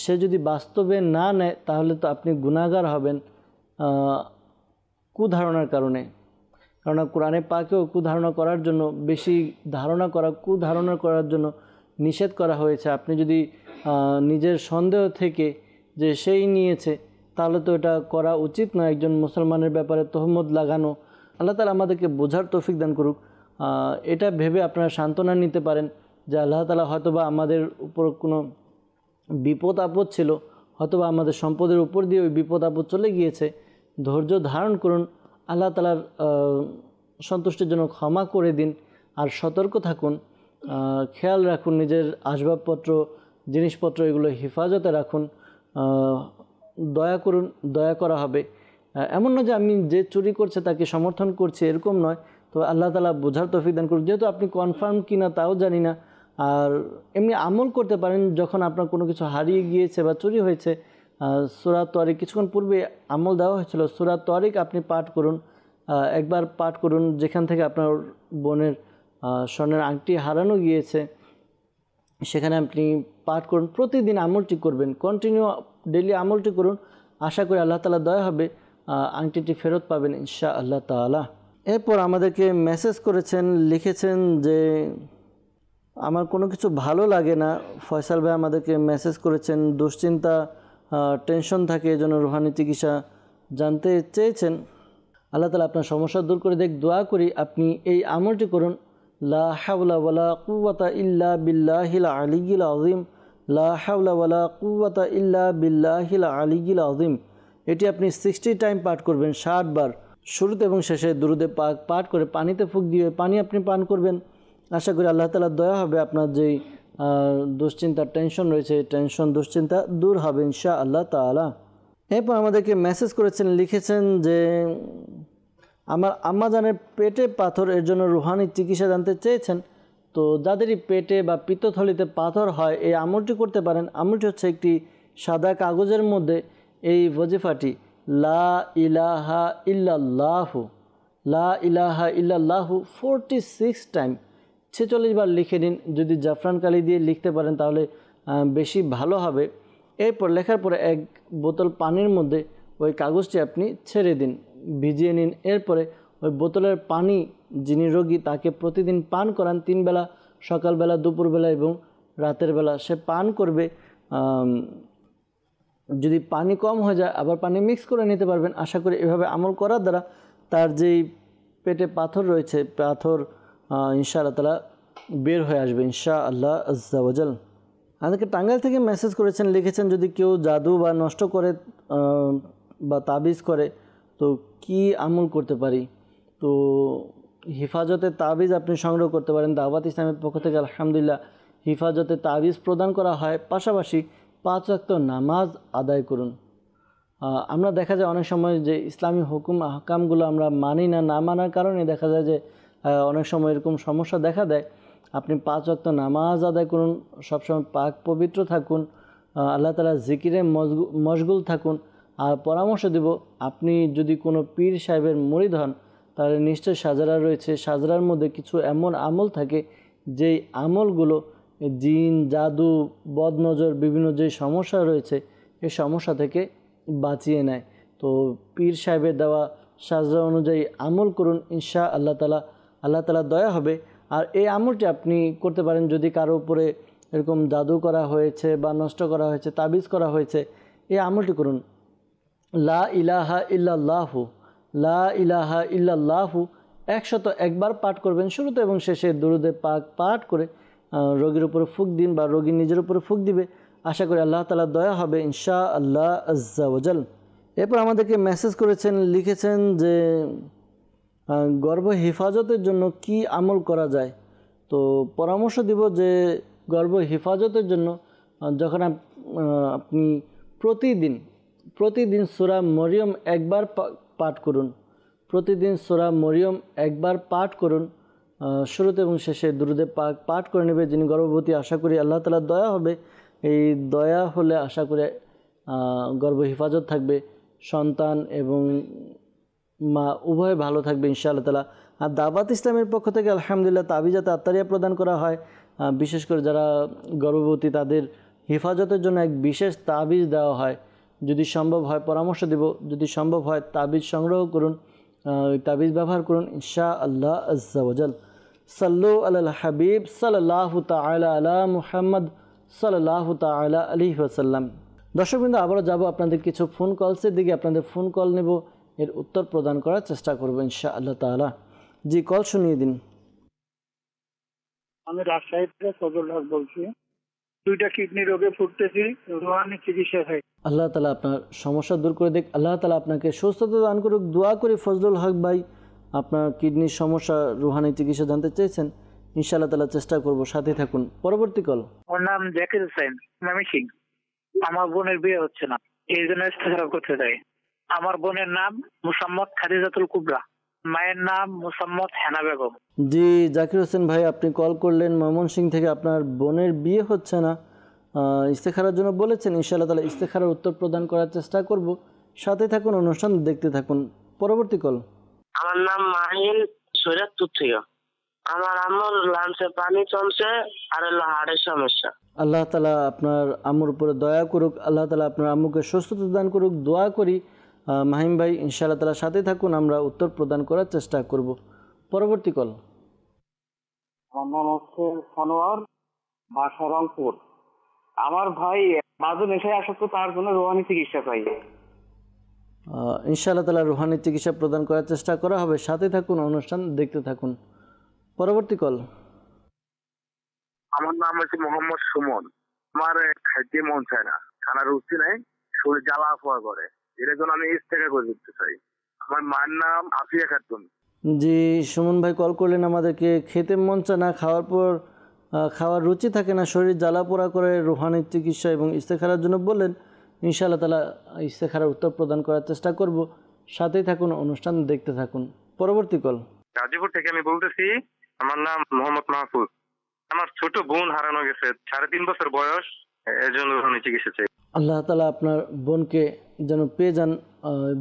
সে যদি বাস্তবে না নেয় তাহলে তো আপনি গুনাহগার হবেন কুধারণার কারণে। কেননা কোরআনে পাকেও কুধারণা করার জন্য, বেশি কুধারণা করার জন্য নিষেধ করা হয়েছে। আপনি যদি নিজের সন্দেহ থেকে যে সেই নিয়েছে তাহলে তো এটা করা উচিত নয়, একজন মুসলমানের ব্যাপারে তহমত লাগানো। আল্লাহ তাআলা আমাদেরকে বোঝার তৌফিক দান করুক। এটা ভেবে আপনারা সান্ত্বনা নিতে পারেন যে আল্লাহ তাআলা হয়তোবা আমাদের উপর কোনো বিপদ আপদ ছিল, হয়তোবা আমাদের সম্পদের উপর দিয়ে ওই বিপদ আপদ চলে গিয়েছে। ধৈর্য ধারণ করুন, আল্লাহ তাআলার সন্তুষ্টির জন্য ক্ষমা করে দিন, আর সতর্ক থাকুন, খেয়াল রাখুন নিজের আসবাবপত্র জিনিসপত্র এগুলো হেফাজতে রাখুন, দয়া করুন, দয়া করা হবে। এমন নয় যে আমি যে চুরি করছে তাকে সমর্থন করছি, এরকম নয়। তো আল্লাহ তাআলা বোঝার তৌফিক দান করুন। যেহেতু আপনি কনফার্ম কিনা তাও জানি না, আর এমনি আমল করতে পারেন যখন আপনার কোনো কিছু হারিয়ে গিয়েছে বা চুরি হয়েছে। সূরা তারিক কিছুক্ষণ পূর্বে আমল দেওয়া হয়েছিল, সূরা তারিক আপনি পাঠ করুন, একবার পাঠ করুন। যেখান থেকে আপনার বোনের স্বর্ণের আংটি হারানো গিয়েছে সেখানে আপনি পাঠ করুন, প্রতিদিন আমলটি করবেন, কন্টিনিউ ডেইলি আমলটি করুন। আশা করি আল্লাহ তাআলা দয়া হবে, আংটিটি ফেরত পাবেন ইনশাআল্লাহ তাআলা। এরপর আমাদেরকে মেসেজ করেছেন, লিখেছেন যে আমার কোনো কিছু ভালো লাগে না। ফয়সাল ভাই আমাদেরকে মেসেজ করেছেন, দুশ্চিন্তা টেনশন থাকে, এই জন্য রুহানি চিকিৎসা জানতে চেয়েছেন। আল্লাহ তাআলা আপনার সমস্যা দূর করে দেখ, দোয়া করি আপনি এই আমলটি করুন, লা হাওলা ওয়ালা কুওয়াতা ইল্লা বিল্লাহিল আলিয়্যিল আযীম, লা হাওলা ওয়ালা কুওয়াতা ইল্লা বিল্লাহিল আলিয়্যিল আযীম। এটি আপনি 60 টাইম পাঠ করবেন, 60 বার। শুরুতে এবং শেষে দুরুদে পাক পাঠ করে পানিতে ফুঁক দিয়ে পানি আপনি পান করবেন। আশা করি আল্লাহ তাআলার দয়া হবে, আপনার যেই দুশ্চিন্তা টেনশন রয়েছে, টেনশন দুশ্চিন্তা দূর হবে ইনশাআল্লাহ তাআলা। এরপর আমাদেরকে মেসেজ করেছেন, লিখেছেন যে আমার আম্মাজানের পেটে পাথর, এর জন্য রুহানি চিকিৎসা জানতে চেয়েছেন। তো যাদেরই পেটে বা পিত্তথলিতে পাথর হয় এই আমলটি করতে পারেন। আমলটি হচ্ছে একটি সাদা কাগজের মধ্যে এই ওয়াজিফাটি লা ইলাহা ইল্লাল্লাহু, লা ইলাহা ইল্লাল্লাহু 46 টাইম 46 বার লিখে নিন। যদি জাফরান কালি দিয়ে লিখতে পারেন তাহলে বেশি ভালো হবে। এরপর লেখার পরে এক বোতল পানির মধ্যে ওই কাগজটি আপনি ছেড়ে দিন, ভিজিয়ে নিন। এরপরে ওই বোতলের পানি যিনি রোগী তাকে প্রতিদিন পান করান, 3 বেলা, সকালবেলা, দুপুরবেলা এবং রাতের বেলা সে পান করবে। যদি পানি কম হয়ে যায় আবার পানি মিক্স করে নিতে পারবেন। আশা করি এভাবে আমল করার দ্বারা তার যেই পেটে পাথর রয়েছে, পাথর ইনশাআল্লাহ তাআলা বের হয়ে আসবে ইনশাআল্লাহ আজ্জা ওয়াজাল। আমাদেরকে টাঙ্গাইল থেকে মেসেজ করেছেন, লিখেছেন যদি কেউ জাদু বা নষ্ট করে বা তাবিজ করে তো কি আমল করতে পারি। তো হিফাজতে তাবিজ আপনি সংগ্রহ করতে পারেন। দাওয়াত ইসলামের পক্ষ থেকে আলহামদুলিল্লাহ হিফাজতে তাবিজ প্রদান করা হয়। পাশাপাশি 5 ওয়াক্ত নামাজ আদায় করুন। আমরা দেখা যায় অনেক সময় যে ইসলামী হুকুম আহকামগুলো আমরা মানি না, না মানার কারণে দেখা যায় যে অনেক সময় এরকম সমস্যা দেখা দেয়। আপনি 5 ওয়াক্ত নামাজ আদায় করুন, সবসময় পাক পবিত্র থাকুন, আল্লাহ তাআলা জিকিরে মশগুল থাকুন। আর পরামর্শ দেব, আপনি যদি কোনো পীর সাহেবের মুরিদ হন তাহলে নিশ্চয় সাজারা রয়েছে। সাজারার মধ্যে কিছু এমন আমল থাকে যেই আমলগুলো জিন, জাদু, বদনজর, বিভিন্ন যে সমস্যা রয়েছে এই সমস্যা থেকে বাঁচিয়ে নেয়। তো পীর সাহেবের দেওয়া সাজরা অনুযায়ী আমল করুন, ইনশাআল্লাহ তাআলা আল্লাহ তাআলা দয়া হবে। আর এই আমলটি আপনি করতে পারেন যদি কারো উপরে এরকম জাদু করা হয়েছে বা নষ্ট করা হয়েছে, তাবিজ করা হয়েছে, এই আমলটি করুন। লা ইলাহা ইল্লাল্লাহু, লা ইলাহা ইল্লাল্লাহু 101 বার পাঠ করবেন শুরুতে এবং শেষে দুরুদে পাক পাঠ করে রোগীর উপরে ফুঁক দিন বা রোগী নিজের উপরে ফুঁক দিবে। আশা করি আল্লাহ তাআলা দয়া হবে ইনশাআল্লাহ আজ্জা ওয়াজাল। এরপর আমাদেরকে মেসেজ করেছেন, লিখেছেন যে গর্ভ হেফাজতের জন্য কি আমল করা যায়। তো পরামর্শ দিব যে গর্ভ হেফাজতের জন্য যখন আপনি প্রতিদিন সূরা মরিয়ম একবার পাঠ করুন, প্রতিদিন সূরা মরিয়ম একবার পাঠ করুন। শুরুতে এবং শেষে দুরুদে পাক পাঠ করে নেবে যিনি গর্ভবতী। আশা করি আল্লাহ তাআলার দয়া হবে। এই দয়া হলে আশা করি গর্ভ হেফাজত থাকবে, সন্তান এবং মা উভয় ভালো থাকবে ইনশাআল্লাহ তাআলা। আর দাওয়াত ইসলামের পক্ষ থেকে আলহামদুলিল্লাহ তাবিজাতে আত্তারিয়া প্রদান করা হয়। বিশেষ করে যারা গর্ভবতী তাদের হেফাজতের জন্য এক বিশেষ তাবিজ দেওয়া হয়। যদি সম্ভব হয় পরামর্শ দেব, যদি সম্ভব হয় তাবিজ সংগ্রহ করুন, ওই তাবিজ ব্যবহার করুন ইনশাআল্লাহ আজ্জা ওয়াজাল। সাল্লু আলাল হাবিব সাল্লাল্লাহু তাআলা আলা মুহাম্মদ সাল্লাল্লাহু তাআলা আলাইহি ওয়াসাল্লাম। দর্শকবৃন্দ, আবারও যাব আপনাদের কিছু ফোন কলসের দিকে। আপনাদের ফোন কল নেব, এর উত্তর প্রদান করার চেষ্টা করব ইনশাআল্লাহ তাআলা। জি, কল শুনিয়ে দিন। আমি রাজশাহী থেকে ফজল হক বলছি। 2টা কিডনি রোগে ভুগতেছি, রুহানি চিকিৎসা চাই। আল্লাহ তাআলা আপনার সমস্যা দূর করে দেখ। আল্লাহ তাআলা আপনাকে সুস্থতা দান করুক। দোয়া করি ফজলুল হক ভাই, আপনার কিডনির সমস্যা রুহানি চিকিৎসা জানতে চেয়েছেন, ইনশাআল্লাহ তাআলা চেষ্টা করব, সাথে থাকুন। পরবর্তী কল। ওর নাম জাকির হোসেন, আমি সিং। আমার বোনের বিয়ে হচ্ছে না, এই জন্য ইস্তেখারা করতে চাই। আমার বোনের নাম মুসাম্মদ খাদিজাতুল কুবরা, মায়ের নাম মুসাম্মদ হেনা বেগম। জি জাকির হোসেন ভাই, আপনি কল করলেন ময়মনসিংহ থেকে। আপনার বোনের বিয়ে হচ্ছে না, ইস্তেখারার জন্য বলেছেন। ইনশাআল্লাহ তাআলা ইস্তেখারার উত্তর প্রদান করার চেষ্টা করব, সাথে থাকুন, অনুষ্ঠান দেখতে থাকুন। পরবর্তী কল। আমার নাম মাহিন, সৈয়দপুর থেকে। আমার আম্মুর লাঞ্চে পানি জমছে আর হলো হাড়ের সমস্যা। আল্লাহ তাআলা আপনার আম্মুর উপরে দয়া করুক, আল্লাহ তাআলা আপনার আম্মুকে সুস্থতা দান করুক। দোয়া করি মাহিম ভাই, ইনশাআল্লাহ তাআলা সাথে থাকুন, আমরা উত্তর প্রদান করার চেষ্টা করব। পরবর্তী কল। আমার নাম হচ্ছে সানোয়ার, বাসা রংপুর। আমার ভাই মাঝে নেশায় আসক্ত, তার জন্য রুহানি চিকিৎসা চাই। ইনশাআল্লাহ তাআলা রুহানি চিকিৎসা প্রদান করার চেষ্টা করা হবে, সাথে থাকুন, অনুষ্ঠান দেখতে থাকুন। পরবর্তী কল। আমার নাম হচ্ছে মোহাম্মদ সুমন। আমার খাইতে মন চায় না, খানার রুচি নাই, শরীর জ্বালা পোয়া করে, এর জন্য আমি ইস্তেগফার করে দিতে চাই। আমার মায়ের নাম আফিয়া খাতুন। জি সুমন ভাই কল করলেন আমাদেরকে, খেতে মন চায় না, খাওয়ার পর খাওয়ার রুচি থাকে না, শরীর জ্বালা পোড়া করে, রুহানি চিকিৎসা এবং ইস্তেখারার জন্য বললেন। ইনশাআল্লাহ তাআলা ইস্তেখারার উত্তর প্রদান করার চেষ্টা করব। সাথেই থাকুন, অনুষ্ঠান দেখতে থাকুন। পরবর্তী কল। গাজীপুর থেকে আমি বলতেছি, আমার নাম মোহাম্মদ মাহফুজ। আমার ছোট বোন হারানো গেছে, 3.5 বছর বয়স, এর জন্য রুহানি চিকিৎসা চাই। আল্লাহ তাআলা আপনার বোনকে যেন পেয়ে যান,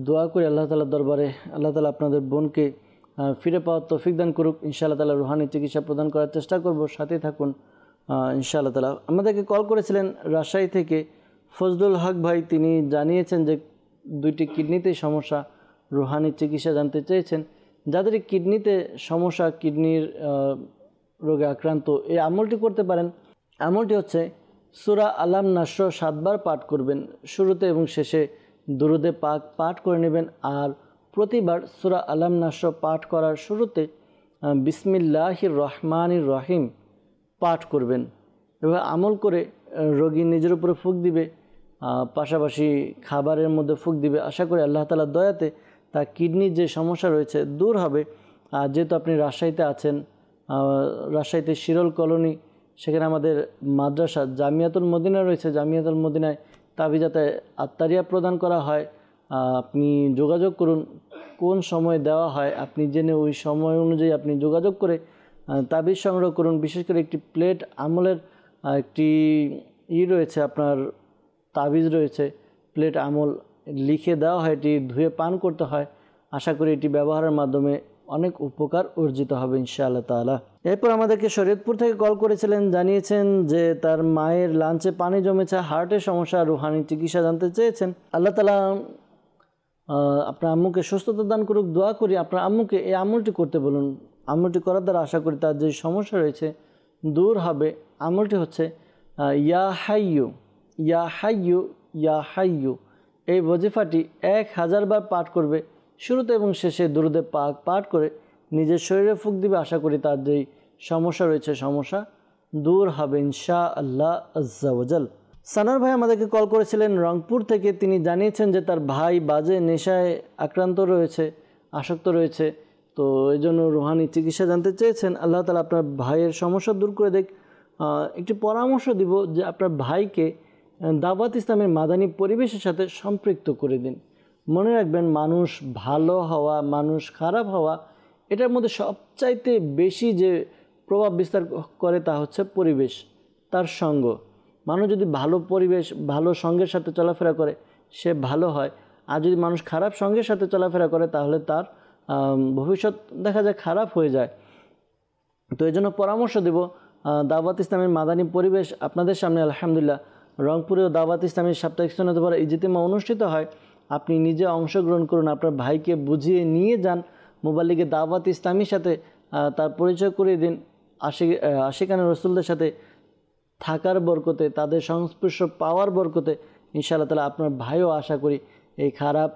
দোয়া করি আল্লাহ তাআলার দরবারে আল্লাহ তাআলা আপনাদের বোনকে ফিরে পাওয়ার তৌফিক দান করুক। ইনশাআল্লাহ তাআলা রুহানি চিকিৎসা প্রদান করার চেষ্টা করব, সাথেই থাকুন ইনশাআল্লাহ তাআলা। আমাদেরকে কল করেছিলেন রাজশাহী থেকে ফজলুল হক ভাই, তিনি জানিয়েছেন যে 2টি কিডনিতে সমস্যা, রুহানি চিকিৎসা জানতে চেয়েছেন। যাদের কিডনিতে সমস্যা, কিডনির রোগে আক্রান্ত, এই আমলটি করতে পারেন। আমলটি হচ্ছে সূরা আলাম নাসর 7 বার পাঠ করবেন, শুরুতে এবং শেষে দুরুদে পাক পাঠ করে নেবেন। আর প্রতিবার সূরা আলাম নাসর পাঠ করার শুরুতে বিসমিল্লাহির রহমানির রহিম পাঠ করবেন। এবার আমল করে রোগী নিজের উপরে ফুঁক দিবে, পাশাপাশি খাবারের মধ্যে ফুঁক দিবে। আশা করি আল্লাহ তাআলার দয়াতে তার কিডনির যে সমস্যা রয়েছে দূর হবে। আর যেহেতু আপনি রাজশাহীতে আছেন, রাজশাহীতে শিরল কলোনি, সেখানে আমাদের মাদ্রাসা জামিয়াতুল মদিনা রয়েছে। জামিয়াতুল মদিনায় তাবিজাতে আত্তারিয়া প্রদান করা হয়। আপনি যোগাযোগ করুন, কোন সময় দেওয়া হয় আপনি জেনে ওই সময় অনুযায়ী আপনি যোগাযোগ করে তাবিজ সংগ্রহ করুন। বিশেষ করে একটি প্লেট আমলের একটি রয়েছে, আপনার তাবিজ রয়েছে, প্লেট আমল লিখে দেওয়া হয়, এটি ধুয়ে পান করতে হয়। আশা করি এটি ব্যবহারের মাধ্যমে অনেক উপকার অর্জিত হবে ইনশাআল্লাহ তাআলা। এরপর আমাদেরকে শরীয়তপুর থেকে কল করেছিলেন, জানিয়েছেন যে তার মায়ের লাঞ্চে পানি জমেছে, হার্টের সমস্যা, রুহানি চিকিৎসা জানতে চেয়েছেন। আল্লাহ তাআলা আপনার আম্মুকে সুস্থতা দান করুক। দোয়া করি আপনার আম্মুকে এই আমলটি করতে বলুন। আমলটি করার দ্বারা আশা করি তার যে সমস্যা রয়েছে দূর হবে। আমলটি হচ্ছে ইয়া হাইয়ু ইয়া হাইয়ু ইয়া হাইয়ু, এই ওজিফাটি 1000 বার পাঠ করবে, শুরুতে এবং শেষে দুরুদে পাক পাঠ করে নিজের শরীরে ফুঁক দিবে। আশা করি তার যেই সমস্যা রয়েছে সমস্যা দূর হবে ইনশাআল্লাহ আজ্জা ওয়াজাল। সানার ভাই আমাদেরকে কল করেছিলেন রংপুর থেকে, তিনি জানিয়েছেন যে তার ভাই বাজে নেশায় আক্রান্ত রয়েছে, আসক্ত রয়েছে, তো এই জন্য রুহানি চিকিৎসা জানতে চেয়েছেন। আল্লাহ তাআলা আপনার ভাইয়ের সমস্যা দূর করে দেখ। একটি পরামর্শ দিব যে আপনার ভাইকে দাওয়াত ইসলামের মাদানী পরিবেশের সাথে সম্পৃক্ত করে দিন। মনে রাখবেন, মানুষ ভালো হওয়া, মানুষ খারাপ হওয়া, এটার মধ্যে সবচাইতে বেশি যে প্রভাব বিস্তার করে তা হচ্ছে পরিবেশ, তার সঙ্গ। মানুষ যদি ভালো পরিবেশ, ভালো সঙ্গের সাথে চলাফেরা করে সে ভালো হয়, আর যদি মানুষ খারাপ সঙ্গের সাথে চলাফেরা করে তাহলে তার ভবিষ্যৎ দেখা যায় খারাপ হয়ে যায়। তো এই জন্য পরামর্শ দেব, দাওয়াত ইসলামের মাদানী পরিবেশ আপনাদের সামনে আলহামদুলিল্লাহ রংপুরেও দাওয়াত ইসলামের সাপ্তাহিক সুন্নাত পড়া ইজতিমা অনুষ্ঠিত হয়। আপনি নিজে অংশগ্রহণ করুন, আপনার ভাইকে বুঝিয়ে নিয়ে যান, মুবাল্লিগে দাওয়াত ইসলামীর সাথে তার পরিচয় করিয়ে দিন। আশিকানে রসুলদের সাথে থাকার বরকতে, তাদের সংস্পর্শ পাওয়ার বরকতে ইনশাআল্লাহ তাআলা আপনার ভাইও আশা করি এই খারাপ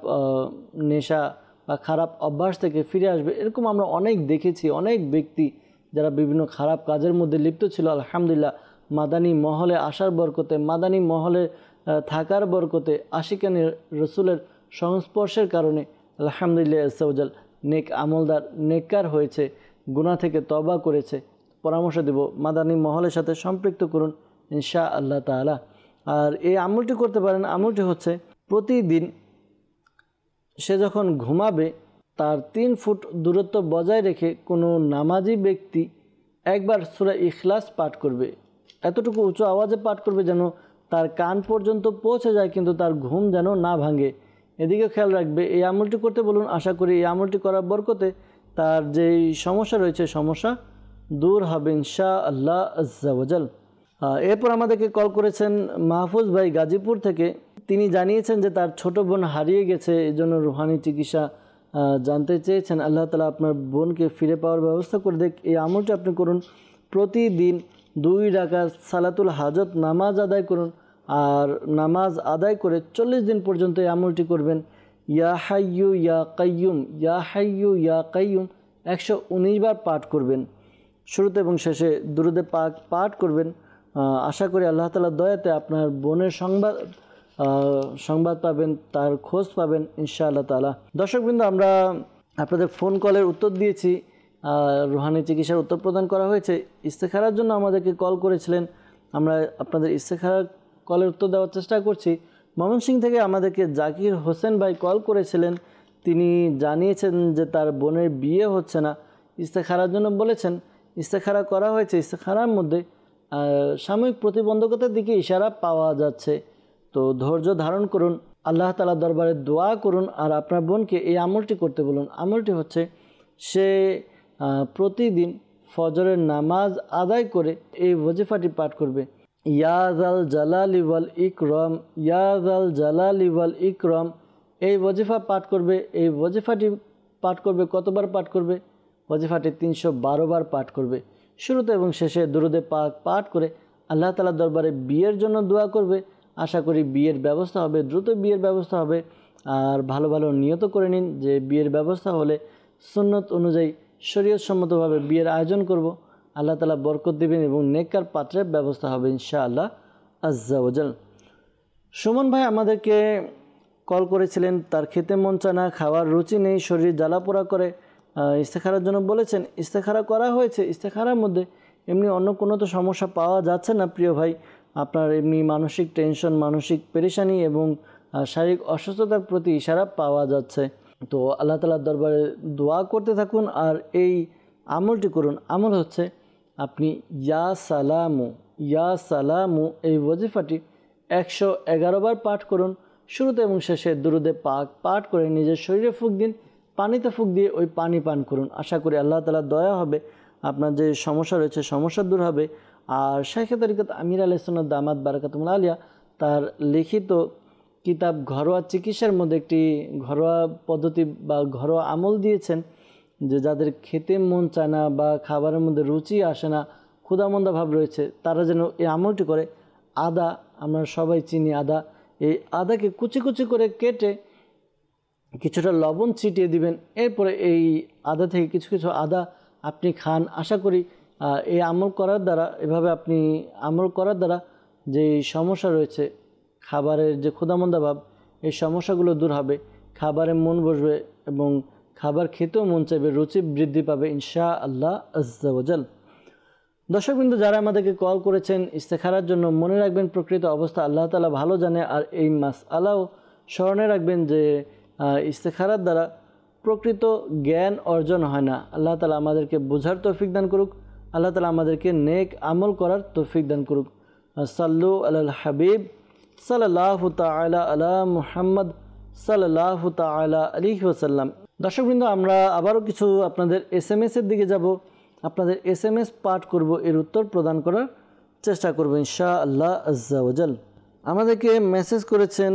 নেশা বা খারাপ অভ্যাস থেকে ফিরে আসবে। এরকম আমরা অনেক দেখেছি, অনেক ব্যক্তি যারা বিভিন্ন খারাপ কাজের মধ্যে লিপ্ত ছিল, আলহামদুলিল্লাহ মাদানী মহলে আসার বরকতে, মাদানী মহলে থাকার বরকতে, আশিকানে রসুলের সংস্পর্শের কারণে আলহামদুলিল্লাহ আজ্জাওয়াজাল নেক আমলদার, নেককার হয়েছে, গুনাহ থেকে তওবা করেছে। পরামর্শ দেব মাদানী মহলের সাথে সম্পৃক্ত করুন ইনশাআল্লাহ তাআলা। আর এই আমলটি করতে পারেন। আমলটি হচ্ছে প্রতিদিন সে যখন ঘুমাবে তার 3 ফুট দূরত্ব বজায় রেখে কোনো নামাজি ব্যক্তি একবার সূরা ইখলাস পাঠ করবে। এতটুকু উঁচু আওয়াজে পাঠ করবে যেন তার কান পর্যন্ত পৌঁছে যায়, কিন্তু তার ঘুম যেন না ভাঙে, এদিকে খেয়াল রাখবে। এই আমলটি করতে বলুন। আশা করি এই আমলটি করার বরকতে তার যেই সমস্যা রয়েছে সমস্যা দূর হবে ইনশাআল্লাহ আজ্জা ওয়াজাল। এরপর আমাদেরকে কল করেছেন মাহফুজ ভাই গাজীপুর থেকে, তিনি জানিয়েছেন যে তার ছোট বোন হারিয়ে গেছে, এই জন্য রুহানি চিকিৎসা জানতে চেয়েছেন। আল্লাহ তাআলা আপনার বোনকে ফিরে পাওয়ার ব্যবস্থা করে দেখ। এই আমলটি আপনি করুন। প্রতিদিন 2 রাকাত সালাতুল হাজত নামাজ আদায় করুন, আর নামাজ আদায় করে 40 দিন পর্যন্ত এই আমলটি করবেন। ইয়া হাইয়ু ইয়া কাইয়ুম, ইয়া হাইয়ু ইয়া কাইয়ুম 119 বার পাঠ করবেন। শুরুতে এবং শেষে দুরুদে পাক পাঠ করবেন। আশা করি আল্লাহ তাআলার দয়াতে আপনার বোনের সংবাদ পাবেন, তার খোঁজ পাবেন ইনশাআল্লাহ তাআলা। দর্শকবৃন্দ, আমরা আপনাদের ফোন কলের উত্তর দিয়েছি, রুহানি চিকিৎসার উত্তর প্রদান করা হয়েছে। ইস্তেখারার জন্য আমাদেরকে কল করেছিলেন, আমরা আপনাদের ইস্তেখারার কলের উত্তর দেওয়ার চেষ্টা করছি। ময়মনসিংহ থেকে আমাদেরকে জাকির হোসেন ভাই কল করেছিলেন, তিনি জানিয়েছেন যে তার বোনের বিয়ে হচ্ছে না, ইস্তেখারার জন্য বলেছেন। ইস্তেখারা করা হয়েছে, ইস্তেখারার মধ্যে সাময়িক প্রতিবন্ধকতার দিকে ইশারা পাওয়া যাচ্ছে। তো ধৈর্য ধারণ করুন, আল্লাহ তাআলার দরবারে দোয়া করুন, আর আপনার বোনকে এই আমলটি করতে বলুন। আমলটি হচ্ছে সে প্রতিদিন ফজরের নামাজ আদায় করে এই ওয়াজিফাটি পাঠ করবে, ইয়া যাল জালালি ওয়াল ইকরাম, ইয়া যাল জালালি ওয়াল ইকরাম। এই ওয়াজিফা পাঠ করবে। এই ওয়াজিফাটি পাঠ করবে কতবার পাঠ করবে? ওয়াজিফাটি 312 বার পাঠ করবে। শুরুতে এবং শেষে দুরুদে পাক পাঠ করে আল্লাহ তাআলার দরবারে বিয়ের জন্য দোয়া করবে। আশা করি বিয়ের ব্যবস্থা হবে, দ্রুত বিয়ের ব্যবস্থা হবে। আর ভালো ভালো নিয়ত করে নিন যে বিয়ের ব্যবস্থা হলে সুন্নত অনুযায়ী শরীয়ত সম্মতভাবে বিয়ের আয়োজন করব। আল্লাহ তাআলা বরকত দিবেন এবং নেককার পাত্রের ব্যবস্থা হবে ইনশাআল্লাহ আজ্জা ওয়াজাল। সুমন ভাই আমাদেরকে কল করেছিলেন, তার খেতে মন চায় না, খাওয়ার রুচি নেই, শরীর জ্বালাপোড়া করে, ইস্তেখারার জন্য বলেছেন। ইস্তেখারা করা হয়েছে, ইস্তেখারার মধ্যে এমনি অন্য কোনো তো সমস্যা পাওয়া যাচ্ছে না প্রিয় ভাই। আপনার এমনি মানসিক টেনশন, মানসিক পেরেশানি এবং শারীরিক অসুস্থতার প্রতি ইশারা পাওয়া যাচ্ছে। তো আল্লাহ তাআলার দরবারে দোয়া করতে থাকুন আর এই আমলটি করুন। আমল হচ্ছে আপনি ইয়া সালামু এই ওয়াজিফাটি 111 বার পাঠ করুন। শুরুতে এবং শেষে দুরুদে পাক পাঠ করে নিজের শরীরে ফুঁক দিন, পানিতে ফুঁক দিয়ে ওই পানি পান করুন। আশা করি আল্লাহ তাআলার দয়া হবে, আপনার যে সমস্যা রয়েছে সমস্যা দূর হবে। আর শাইখে তরিকত আমির আলাইহিস সুন্নাত দামাত বারাকাতুহুল আলিয়া তার লিখিত কিতাব ঘরোয়া চিকিৎসার মধ্যে একটি ঘরোয়া পদ্ধতি বা ঘরোয়া আমল দিয়েছেন, যে যাদের খেতে মন চায় না বা খাবারের মধ্যে রুচি আসে না, ক্ষুধামন্দা ভাব রয়েছে, তারা যেন এই আমলটি করে। আদা, আমরা সবাই চিনি আদা, এই আদাকে কুচি কুচি করে কেটে কিছুটা লবণ ছিটিয়ে দিবেন। এরপরে এই আদা থেকে কিছু কিছু আদা আপনি খান। আশা করি এই আমল করার দ্বারা, এভাবে আপনি আমল করার দ্বারা যে সমস্যা রয়েছে, খাবারের যে ক্ষুধামন্দা ভাব, এই সমস্যাগুলো দূর হবে, খাবারে মন বসবে এবং খাবার খেতেও মন চাইবে, রুচি বৃদ্ধি পাবে ইনশাআল্লাহ আজ্জা ওয়াজাল। দর্শকবৃন্দ, যারা আমাদেরকে কল করেছেন ইস্তেখারার জন্য, মনে রাখবেন প্রকৃত অবস্থা আল্লাহ তাআলা ভালো জানে। আর এই মাসআলাও স্মরণে রাখবেন যে ইস্তেখারার দ্বারা প্রকৃত জ্ঞান অর্জন হয় না। আল্লাহ তাআলা আমাদেরকে বোঝার তৌফিক দান করুক, আল্লাহ তাআলা আমাদেরকে নেক আমল করার তৌফিক দান করুক। সাল্লু আলাল হাবিব সাল্লাল্লাহু তাআলা আলা মুহাম্মদ সাল্লাল্লাহু তাআলা আলাইহি ওয়াসাল্লাম। দর্শকবৃন্দ, আমরা আবারও কিছু আপনাদের এসএমএসের দিকে যাব, আপনাদের এসএমএস পাঠ করব, এর উত্তর প্রদান করার চেষ্টা করব ইনশাআল্লাহ আজ্জা ওয়াজাল। আমাদেরকে মেসেজ করেছেন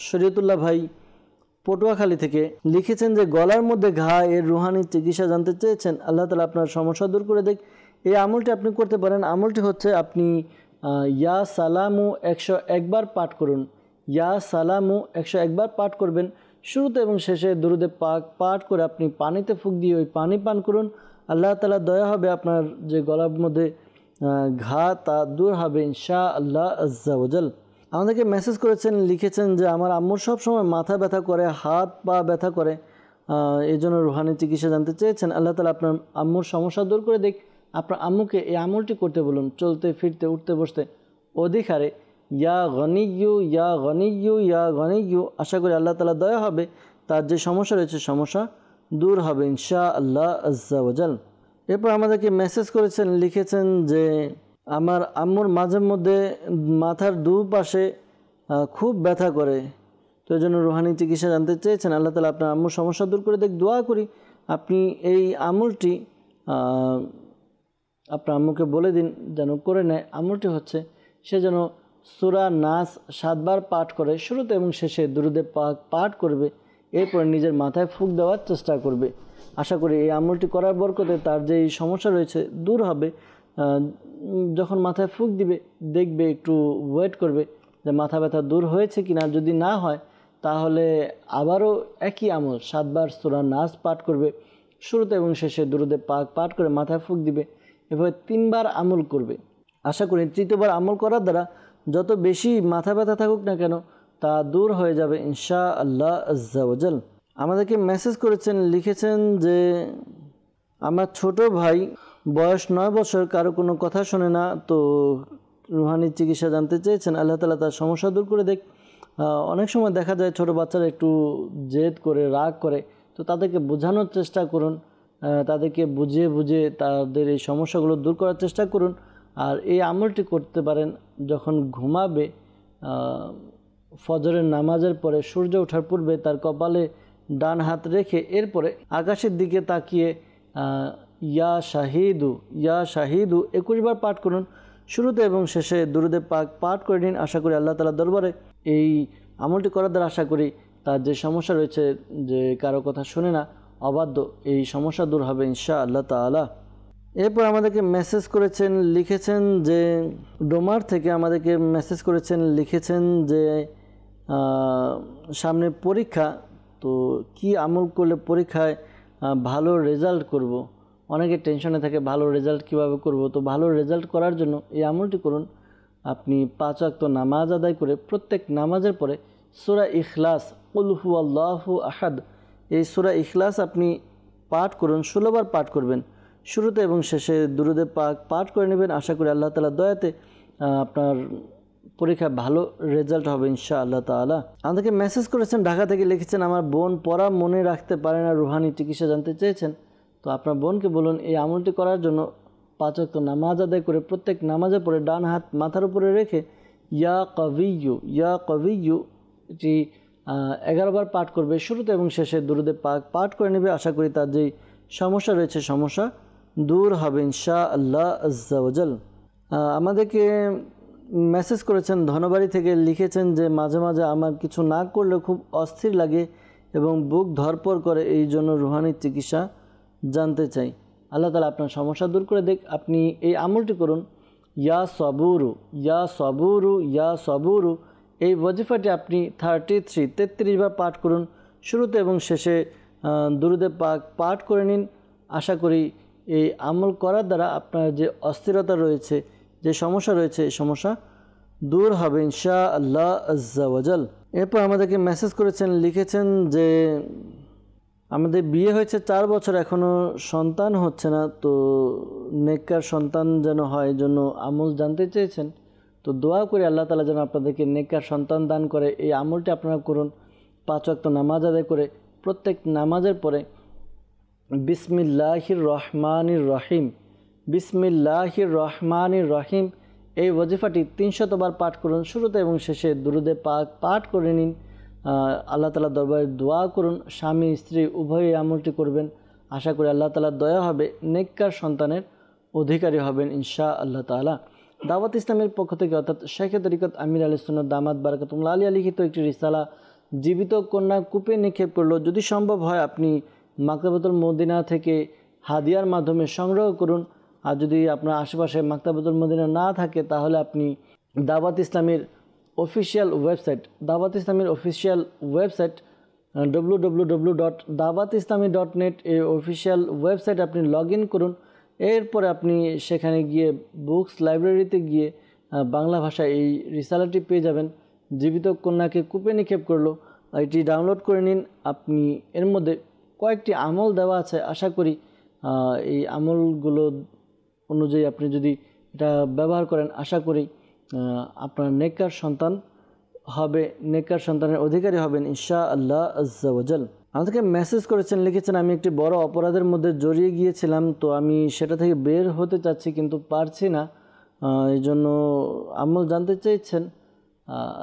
শরীয়তুল্লাহ ভাই পটুয়াখালী থেকে, লিখেছেন যে গলার মধ্যে ঘা, এর রুহানি চিকিৎসা জানতে চেয়েছেন। আল্লাহ তাআলা আপনার সমস্যা দূর করে দেখ। এই আমলটি আপনি করতে পারেন। আমলটি হচ্ছে আপনি ইয়া সালামু 101 বার পাঠ করুন। ইয়া সালামু 101 বার পাঠ করবেন। শুরুতে এবং শেষে দুরুদে পাক পাঠ করে আপনি পানিতে ফুঁক দিয়ে ওই পানি পান করুন। আল্লাহ তাআলা দয়া হবে, আপনার যে গলার মধ্যে ঘা তা দূর হবে ইনশাআল্লাহ আজ্জা ওয়াজাল। আমাদেরকে মেসেজ করেছেন, লিখেছেন যে আমার আম্মুর সবসময় মাথা ব্যথা করে, হাত পা ব্যথা করে, এই জন্য রুহানি চিকিৎসা জানতে চেয়েছেন। আল্লাহ তাআলা আপনার আম্মুর সমস্যা দূর করে দেখ। আপনার আম্মুকে এই আমলটি করতে বলুন, চলতে ফিরতে উঠতে বসতে অধিকারে ইয়া গনিয়্যু ইয়া গনিয়্যু ইয়া গনিয়্যু। আশা করি আল্লাহ তাআলা দয়া হবে, তার যে সমস্যা রয়েছে সমস্যা দূর হবে ইনশাআল্লাহ আজ্জা ওয়াজাল। এরপর আমাদেরকে মেসেজ করেছেন, লিখেছেন যে আমার আম্মুর মাঝে মধ্যে মাথার দুপাশে খুব ব্যথা করে, তো এই জন্য রুহানি চিকিৎসা জানতে চেয়েছেন। আল্লাহ তাআলা আপনার আম্মুর সমস্যা দূর করে দেখ। দোয়া করি আপনি এই আমলটি আপনার আম্মুকে বলে দিন যেন করে নেয়। আমলটি হচ্ছে সে যেন সূরা নাস 7 বার পাঠ করে, শুরুতে এবং শেষে দুরুদে পাক পাঠ করবে, এরপর নিজের মাথায় ফুঁক দেওয়ার চেষ্টা করবে। আশা করি এই আমলটি করার বরকতে তার যে এই সমস্যা রয়েছে দূর হবে। যখন মাথায় ফুঁক দিবে দেখবে, একটু ওয়েট করবে যে মাথা ব্যথা দূর হয়েছে কিনা। যদি না হয় তাহলে আবারও একই আমল 7 বার সূরা নাস পাঠ করবে, শুরুতে এবং শেষে দুরুদে পাক পাঠ করে মাথায় ফুঁক দিবে। এভাবে 3 বার আমল করবে। আশা করি 3য়বার আমল করার দ্বারা যত বেশি মাথা ব্যথা থাকুক না কেন তা দূর হয়ে যাবে ইনশাআল্লাহ আজ্জা ওয়াজাল। আমাদেরকে মেসেজ করেছেন, লিখেছেন যে আমার ছোট ভাই বয়স 9 বছর, কারো কোনো কথা শোনে না, তো রুহানি চিকিৎসা জানতে চেয়েছেন। আল্লাহ তাআলা তার সমস্যা দূর করে দেখ। অনেক সময় দেখা যায় ছোট বাচ্চারা একটু জেদ করে, রাগ করে, তো তাদেরকে বোঝানোর চেষ্টা করুন, তাদেরকে বুঝিয়ে বুঝিয়ে তাদের এই সমস্যাগুলো দূর করার চেষ্টা করুন। আর এই আমলটি করতে পারেন যখন ঘুমাবে, ফজরের নামাজের পরে সূর্য ওঠার পূর্বে তার কপালে ডান হাত রেখে এরপরে আকাশের দিকে তাকিয়ে ইয়া শাহিদু ইয়া শাহিদু 21 বার পাঠ করুন। শুরুতে এবং শেষে দুরুদে পাক পাঠ করে নিন। আশা করি আল্লাহ তাআলার দরবারে এই আমলটি করার দ্বারা আশা করি তার যে সমস্যা রয়েছে, যে কারো কথা শুনে না, অবাধ্য, এই সমস্যা দূর হবে ইনশাআল্লাহ তাআলা। এরপর আমাদেরকে মেসেজ করেছেন, লিখেছেন যে ডোমার থেকে আমাদেরকে মেসেজ করেছেন, লিখেছেন যে সামনে পরীক্ষা, তো কি আমল করলে পরীক্ষায় ভালো রেজাল্ট করব। অনেকে টেনশনে থাকে ভালো রেজাল্ট কিভাবে করব। তো ভালো রেজাল্ট করার জন্য এই আমলটি করুন। আপনি 5 ওয়াক্ত নামাজ আদায় করে প্রত্যেক নামাজের পরে সূরা ইখলাস, কুল হুয়াল্লাহু আহাদ, এই সূরা ইখলাস আপনি পাঠ করুন। 16 বার পাঠ করবেন। শুরুতে এবং শেষে দুরুদে পাক পাঠ করে নেবেন। আশা করি আল্লাহ তাআলার দয়াতে আপনার পরীক্ষায় ভালো রেজাল্ট হবে ইনশাআল্লাহ তাআলা। আমাদেরকে মেসেজ করেছেন ঢাকা থেকে, লিখেছেন আমার বোন পড়া মনে রাখতে পারে না, রুহানি চিকিৎসা জানতে চেয়েছেন। তো আপনার বোনকে বলুন এই আমলটি করার জন্য 5 ওয়াক্ত নামাজ আদায় করে প্রত্যেক নামাজের পরে ডান হাত মাথার উপরে রেখে ইয়া কবিয়্যু এটি 11 বার পাঠ করবে। শুরুতে এবং শেষে দুরুদে পাক পাঠ করে নেবে। আশা করি তার যেই সমস্যা রয়েছে সমস্যা দূর হবে ইনশাআল্লাহ আজ্জা ওয়াজাল। আমাদেরকে মেসেজ করেছেন ধনবাড়ি থেকে, লিখেছেন যে মাঝে মাঝে আমার কিছু না করলে খুব অস্থির লাগে এবং বুক ধরপড় করে, এই জন্য রুহানি চিকিৎসা জানতে চাই। আল্লাহ তাআলা আপনার সমস্যা দূর করে দেখ। আপনি এই আমলটি করুন, ইয়া সবুরু ইয়া সবুরু ইয়া সবুরু, এই ওয়াজিফাটি আপনি 33 বার পাঠ করুন। শুরুতে এবং শেষে দুরুদে পাক পাঠ করে নিন। আশা করি এই আমল করার দ্বারা আপনার যে অস্থিরতা রয়েছে, যে সমস্যা রয়েছে, এই সমস্যা দূর হবে ইনশাআল্লাহ আজ্জা ওয়াজাল। এরপর আমাদেরকে মেসেজ করেছেন, লিখেছেন যে আমাদের বিয়ে হয়েছে 4 বছর, এখনও সন্তান হচ্ছে না, তো নেককার সন্তান যেন হয় জন্য আমল জানতে চেয়েছেন। তো দোয়া করি আল্লাহ তাআলা যেন আপনাদেরকে নেককার সন্তান দান করে। এই আমলটি আপনারা করুন 5 ওয়াক্ত নামাজ আদায় করে প্রত্যেক নামাজের পরে বিসমিল্লাহির রহমানির রহিম, বিসমিল্লাহির রহমানির রহিম, এই ওয়াজিফাটি 300 বার পাঠ করুন। শুরুতে এবং শেষে দুরুদে পাক পাঠ করে নিন। আল্লাহ তাআলার দরবারে দোয়া করুন। স্বামী স্ত্রী উভয়ই আমলটি করবেন। আশা করি আল্লাহ তাআলার দয়া হবে, নেককার সন্তানের অধিকারী হবেন ইনশাআল্লাহ তাআলা। দাওয়াত ইসলামের পক্ষ থেকে অর্থাৎ শেখে তরিকত আমির আহলে সুন্নাত দামাত বারাকাতুল্লাহ আলিয়া লিখিত একটি রিসালা জীবিত কন্যা কূপে নিক্ষেপ করলো। যদি সম্ভব হয় আপনি মাকতাবাতুল মদিনা থেকে হাদিয়ার মাধ্যমে সংগ্রহ করুন। আর যদি আপনার আশেপাশে মাকতাবাতুল মদিনা না থাকে তাহলে আপনি দাওয়াত ইসলামের অফিসিয়াল ওয়েবসাইট www.dawatislami.net এই অফিসিয়াল ওয়েবসাইট আপনি লগ ইন করুন। এরপরে আপনি সেখানে গিয়ে বুকস লাইব্রেরিতে গিয়ে বাংলা ভাষায় এই রিসালাটি পেয়ে যাবেন, জীবিত কন্যাকে কূপে নিক্ষেপ করলো। এটি ডাউনলোড করে নিন। আপনি এর মধ্যে কয়েকটি আমল দেওয়া আছে। আশা করি এই আমলগুলো অনুযায়ী আপনি যদি এটা ব্যবহার করেন, আশা করি আপনার নেককার সন্তান হবে, নেককার সন্তানের অধিকারী হবেন ইনশাআল্লাহ আজ্জা ওয়াজাল। আমাদেরকে মেসেজ করেছেন, লিখেছেন আমি একটি বড় অপরাধের মধ্যে জড়িয়ে গিয়েছিলাম, তো আমি সেটা থেকে বের হতে চাচ্ছি কিন্তু পারছি না, এই জন্য আমল জানতে চেয়েছেন।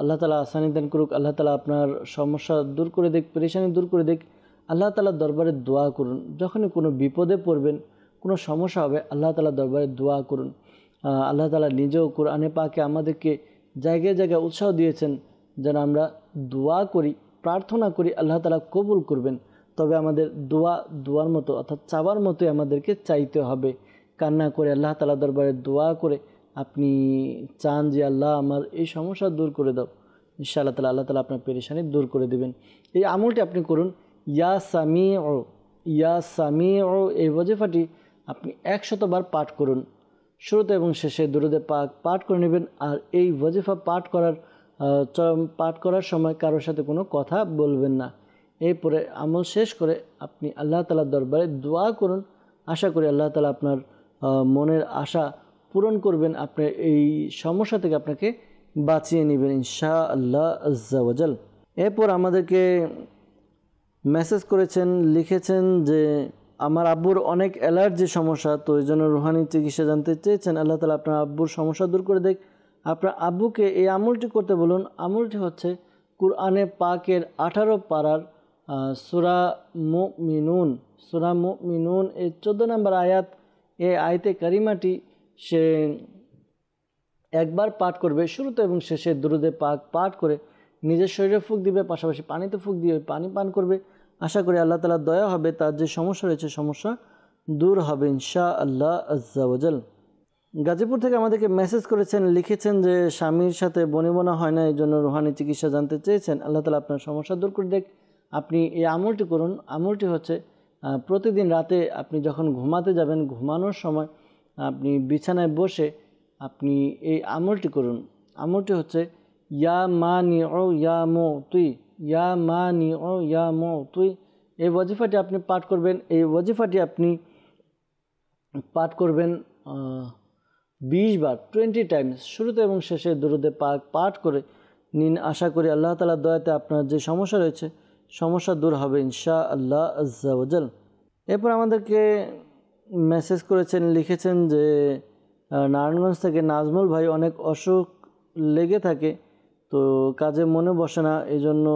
আল্লাহ তাআলা আসানি দান করুক। আল্লাহ তাআলা আপনার সমস্যা দূর করে দেখ, পেরেশানি দূর করে দেখ। আল্লাহ তাআলার দরবারে দোয়া করুন। যখনই কোনো বিপদে পড়বেন, কোনো সমস্যা হবে, আল্লাহ তাআলার দরবারে দোয়া করুন। আল্লাহ তাআলা নিজেও কোরআনে পাকে আমাদেরকে জায়গায় জায়গায় উৎসাহ দিয়েছেন যেন আমরা দোয়া করি, প্রার্থনা করি, আল্লাহ তাআলা কবুল করবেন। তবে আমাদের দোয়ার মতো অর্থাৎ চাবার মতোই আমাদেরকে চাইতে হবে। কান্না করে আল্লাহ তাআলার দরবারে দোয়া করে আপনি চান যে আল্লাহ আমার এই সমস্যা দূর করে দাও, ইনশাআল্লাহ তাআলা আল্লাহ তাআলা আপনার পেরেশানি দূর করে দেবেন। এই আমলটি আপনি করুন, ইয়া সামিউ ইয়া সামিউ এই ওয়াজিফাটি আপনি 100 বার পাঠ করুন। শুরুতে এবং শেষে দুরুদে পাক পাঠ করে নেবেন। আর এই ওয়াজিফা পাঠ করার সময় কারোর সাথে কোনো কথা বলবেন না। এরপরে আমল শেষ করে আপনি আল্লাহ তাআলার দরবারে দোয়া করুন। আশা করি আল্লাহ তাআলা আপনার মনের আশা পূরণ করবেন, আপনার এই সমস্যা থেকে আপনাকে বাঁচিয়ে নেবেন ইনশাআল্লাহ আজ্জা ওয়াজাল। এরপর আমাদেরকে মেসেজ করেছেন, লিখেছেন যে আমার আব্বুর অনেক অ্যালার্জি সমস্যা, তো এই জন্য রুহানি চিকিৎসা জানতে চেয়েছেন। আল্লাহ তাআলা আপনার আব্বুর সমস্যা দূর করে দেখ। আপনার আব্বুকে এই আমলটি করতে বলুন। আমলটি হচ্ছে কুরআনে পাকের 18 পারার সূরা মুমিনুন এই 14 নম্বর আয়াত, এই আয়াতে কারিমাটি সে একবার পাঠ করবে। শুরুতে এবং শেষে দুরুদে পাক পাঠ করে নিজের শরীরে ফুঁক দিবে, পাশাপাশি পানিতে ফুঁক দিয়ে পানি পান করবে। আশা করি আল্লাহ তাআলার দয়া হবে, তার যে সমস্যা রয়েছে সমস্যা দূর হবে ইনশাআল্লাহ আজ্জা ওয়াজাল। গাজীপুর থেকে আমাদেরকে মেসেজ করেছেন, লিখেছেন যে স্বামীর সাথে বনিবনা হয় না, এই জন্য রুহানি চিকিৎসা জানতে চেয়েছেন। আল্লাহ তাআলা আপনার সমস্যা দূর করে দেখ। আপনি এই আমলটি করুন। আমলটি হচ্ছে প্রতিদিন রাতে আপনি যখন ঘুমাতে যাবেন, ঘুমানোর সময় আপনি বিছানায় বসে আপনি এই আমলটি করুন। আমলটি হচ্ছে ইয়া মানিউ ইয়া মুতুই, ইয়া মানিউ ইয়া মুতুই। এই ওয়াজিফাটি আপনি পাঠ করবেন। এই ওয়াজিফাটি আপনি পাঠ করবেন 20 বার, 20 টাইমস। শুরুতে এবং শেষে দুরুদে পাক পাঠ করে নিন। আশা করি আল্লাহ তাআলার দয়াতে আপনার যে সমস্যা রয়েছে সমস্যা দূর হবে ইনশাআল্লাহ আজ্জা ওয়াজাল। এরপর আমাদেরকে মেসেজ করেছেন, লিখেছেন যে নারায়ণগঞ্জ থেকে নাজমুল ভাই, অনেক অসুখ লেগে থাকে, তো কাজে মনে বসে না, এই জন্য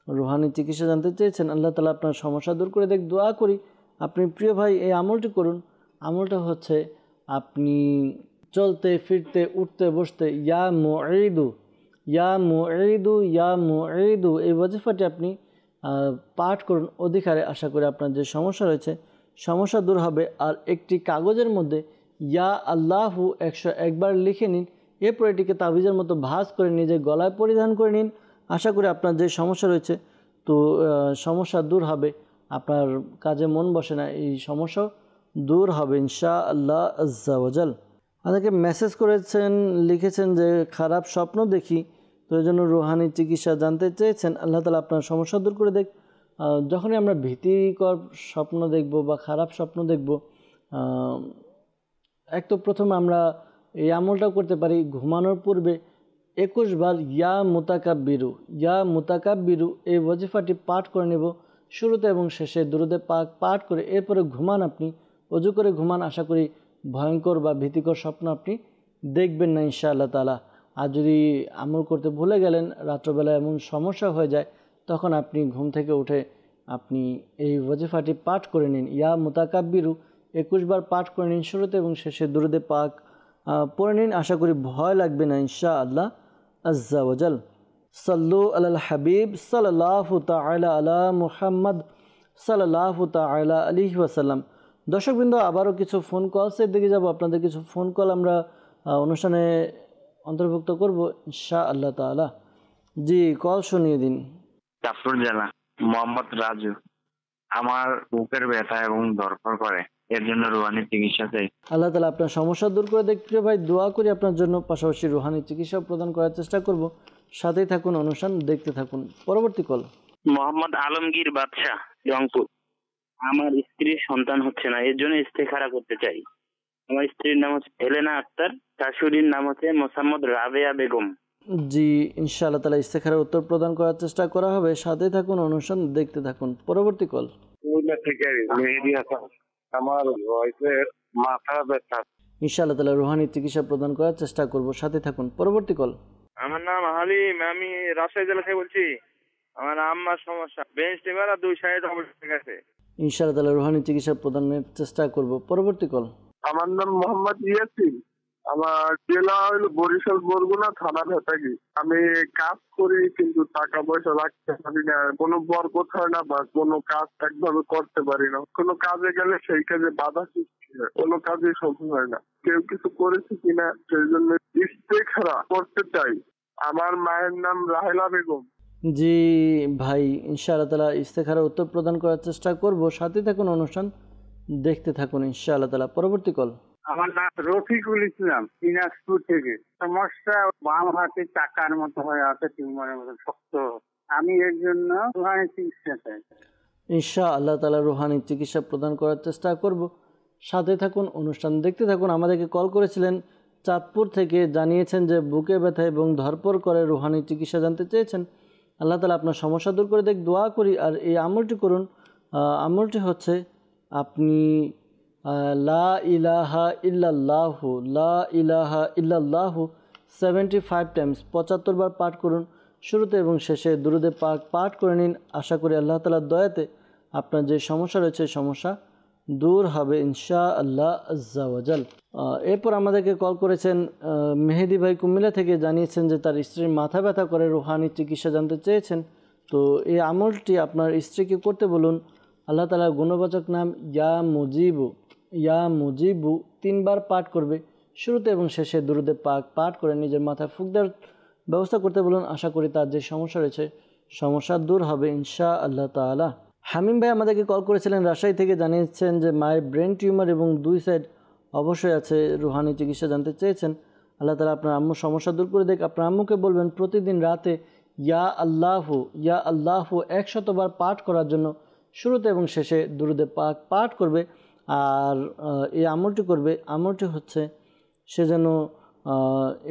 রুহানি চিকিৎসা জানতে চেয়েছেন। আল্লাহ তাআলা আপনার সমস্যা দূর করে দেখ। দোয়া করি আপনি প্রিয় ভাই এই আমলটি করুন। আমলটা হচ্ছে আপনি চলতে ফিরতে উঠতে বসতে ইয়া মুঈদু ইয়া মুঈদু ইয়া মুঈদু এই ওয়াজিফাটি আপনি পাঠ করুন অধিকারে। আশা করি আপনার যে সমস্যা রয়েছে সমস্যা দূর হবে। আর একটি কাগজের মধ্যে ইয়া আল্লাহু 101 বার লিখে নিন। এরপর এটিকে তাবিজের মতো ভাঁজ করে নিজের গলায় পরিধান করে নিন। আশা করি আপনার যে সমস্যা রয়েছে তো সমস্যা দূর হবে। আপনার কাজে মন বসে না, এই সমস্যাও দূর হবে ইনশাআল্লাহ আজ্জা ওয়াজাল। আমাদেরকে মেসেজ করেছেন, লিখেছেন যে খারাপ স্বপ্ন দেখি, তো এই জন্য রুহানি চিকিৎসা জানতে চেয়েছেন। আল্লাহ তাআলা আপনার সমস্যা দূর করে দেখ। যখনই আমরা ভীতিকর স্বপ্ন দেখব বা খারাপ স্বপ্ন দেখব, এক তো প্রথমে আমরা এই আমলটাও করতে পারি। ঘুমানোর পূর্বে 21 বার ইয়া মুতাকাব্বিরু এই ওয়াজিফাটি পাঠ করে নেব শুরুতে এবং শেষে দুরুদে পাক পাঠ করে। এরপরে ঘুমান, আপনি অজু করে ঘুমান। আশা করি ভয়ঙ্কর বা ভীতিকর স্বপ্ন আপনি দেখবেন না ইনশাআল্লাহ তাআলা। আর যদি আমল করতে ভুলে গেলেন, রাত্রবেলা এমন সমস্যা হয়ে যায়, তখন আপনি ঘুম থেকে উঠে আপনি এই ওয়াজিফাটি পাঠ করে নিন। ইয়া মুতাকাব্বিরু 21 বার পাঠ করে নিন শুরুতে এবং শেষে দুরুদে পাক পড়ে নিন। আশা করি ভয় লাগবে না ইনশাআল্লাহ আজ্জা ওয়াজাল। সাল্লু আলাল হাবিব সাল্লাল্লাহু তাআলা আলা মুহাম্মদ সাল্লাল্লাহু তাআলা আলাইহি ওয়াসাল্লাম। দর্শকবৃন্দ, আবারও কিছু ফোন কলসের দিকে যাব। আপনাদের কিছু ফোন কল আমরা অনুষ্ঠানে অন্তর্ভুক্ত করব ইনশাআল্লাহ তাআলা। জি, কল শুনিয়ে দিন। চাঁদপুর জেলা, মোহাম্মদ রাজু। আমার বুকের ব্যথা এবং ধরফর করে, এর জন্য রুহানি চিকিৎসা চাই। আল্লাহ তাআলা আপনার সমস্যা দূর করে দেখ। প্রিয় ভাই, দোয়া করি আপনার জন্য, পাশাপাশি রুহানি চিকিৎসা প্রদান করার চেষ্টা করব। সাথেই থাকুন, অনুষ্ঠান দেখতে থাকুন। পরবর্তী কল মোহাম্মদ আলমগীর বাদশাহ, রংপুর। আমার স্ত্রীর সন্তান হচ্ছে না, এর জন্য ইস্তেখারা করতে চাই। আমার স্ত্রীর নাম হচ্ছে হেলেনা আক্তার, শাশুড়ির নাম হচ্ছে মোসাম্মদ রাবেয়া বেগম। জি, ইনশাআল্লাহ তাআলা ইস্তেখারার উত্তর প্রদান করার চেষ্টা করা হবে। সাথেই থাকুন, অনুষ্ঠান দেখতে থাকুন। পরবর্তী কল থেকে মেহেদি হাসান। আমার ওয়াইফের মাথা ব্যথা। ইনশাআল্লাহ তাআলা রুহানি চিকিৎসা প্রদান করার চেষ্টা করব। সাথে থাকুন। পরবর্তী কল আমার নাম হালিম, আমি রাজশাহী জেলা থেকে বলছি। আমার আম্মার সমস্যা, বেঞ্চ টিমার আর 2 সাইড অবস্থা গেছে। ইনশাআল্লাহ তাআলা রুহানি চিকিৎসা প্রদানের চেষ্টা করব। পরবর্তী কল আমার নাম মোহাম্মদ ইয়াসিন। আমার জেলা হলো বরিশাল, বরগুনা থানা ভেতাগি। আমি কাজ করি কিন্তু টাকা পয়সা রাখতে পারি না, কোনো বরকত হয় না বা কোনো কাজ একভাবে করতে পারি না। কোনো কাজে গেলে সেই কাজে বাধা সৃষ্টি হয়, কোনো কাজে সফল হয় না। কেউ কিছু করেছে কিনা সেই জন্য ইস্তেখারা করতে চাই। আমার মায়ের নাম রাহেলা বেগম। জি ভাই, ইনশাআল্লাহ তাআলা ইস্তেখারার উত্তর প্রদান করার চেষ্টা করব। সাথে থাকুন, অনুষ্ঠান দেখতে থাকুন ইনশাআল্লাহ তাআলা। পরবর্তী কল। আমার নাম রফিকুল ইসলাম, দিনাজপুর থেকে। সমস্যা, বাম হাতে চাকার মতো হয়ে আছে, টিউমারের মতো শক্ত। আমি এর জন্য রুহানি চিকিৎসা চাই। ইনশাআল্লাহ তাআলা রুহানি চিকিৎসা প্রদান করার চেষ্টা করব। সাথে থাকুন, অনুষ্ঠান দেখতে থাকুন। আমাদেরকে কল করেছিলেন চাঁদপুর থেকে, জানিয়েছেন যে বুকে ব্যথা এবং ধরপড় করে, রুহানি চিকিৎসা জানতে চেয়েছেন। আল্লাহ তাআলা আপনার সমস্যা দূর করে দেখ, দোয়া করি। আর এই আমলটি করুন। আমলটি হচ্ছে আপনি লা ইলাহা ইল্লাল্লাহু, লা ইলাহা ইল্লাল্লাহু 75 টাইমস 75 বার পাঠ করুন। শুরুতে এবং শেষে দুরূদে পাক পাঠ করে নিন। আশা করি আল্লাহ তাআলার দয়াতে আপনার যে সমস্যা রয়েছে সমস্যা দূর হবে ইনশাআল্লাহ আজ্জা ওয়াজাল। এরপর আমাদেরকে কল করেছেন মেহেদি ভাই কুমিল্লা থেকে, জানিয়েছেন যে তার স্ত্রীর মাথা ব্যথা করে, রুহানি চিকিৎসা জানতে চেয়েছেন। তো এই আমলটি আপনার স্ত্রীকে করতে বলুন। আল্লাহ তাআলার গুণবাচক নাম ইয়া মুজিবু, ইয়া মুজিবু 3 বার পাঠ করবে। শুরুতে এবং শেষে দুরূদে পাক পাঠ করে নিজের মাথায় ফুঁক দেওয়ার ব্যবস্থা করতে বলুন। আশা করি তার যে সমস্যা রয়েছে সমস্যা দূর হবে ইনশাআল্লাহ তাআলা। হামিম ভাই আমাদেরকে কল করেছিলেন রাজশাহী থেকে, জানিয়েছেন যে মায়ের ব্রেন টিউমার এবং 2 সাইড অবশ্যই আছে, রুহানি চিকিৎসা জানতে চেয়েছেন। আল্লাহ তাআলা আপনার আম্মুর সমস্যা দূর করে দেখ। আপনার আম্মুকে বলবেন প্রতিদিন রাতে ইয়া আল্লাহু, ইয়া আল্লাহু 100 বার পাঠ করার জন্য। শুরুতে এবং শেষে দুরূদে পাক পাঠ করবে। আর এই আমলটি করবে, আমলটি হচ্ছে সে যেন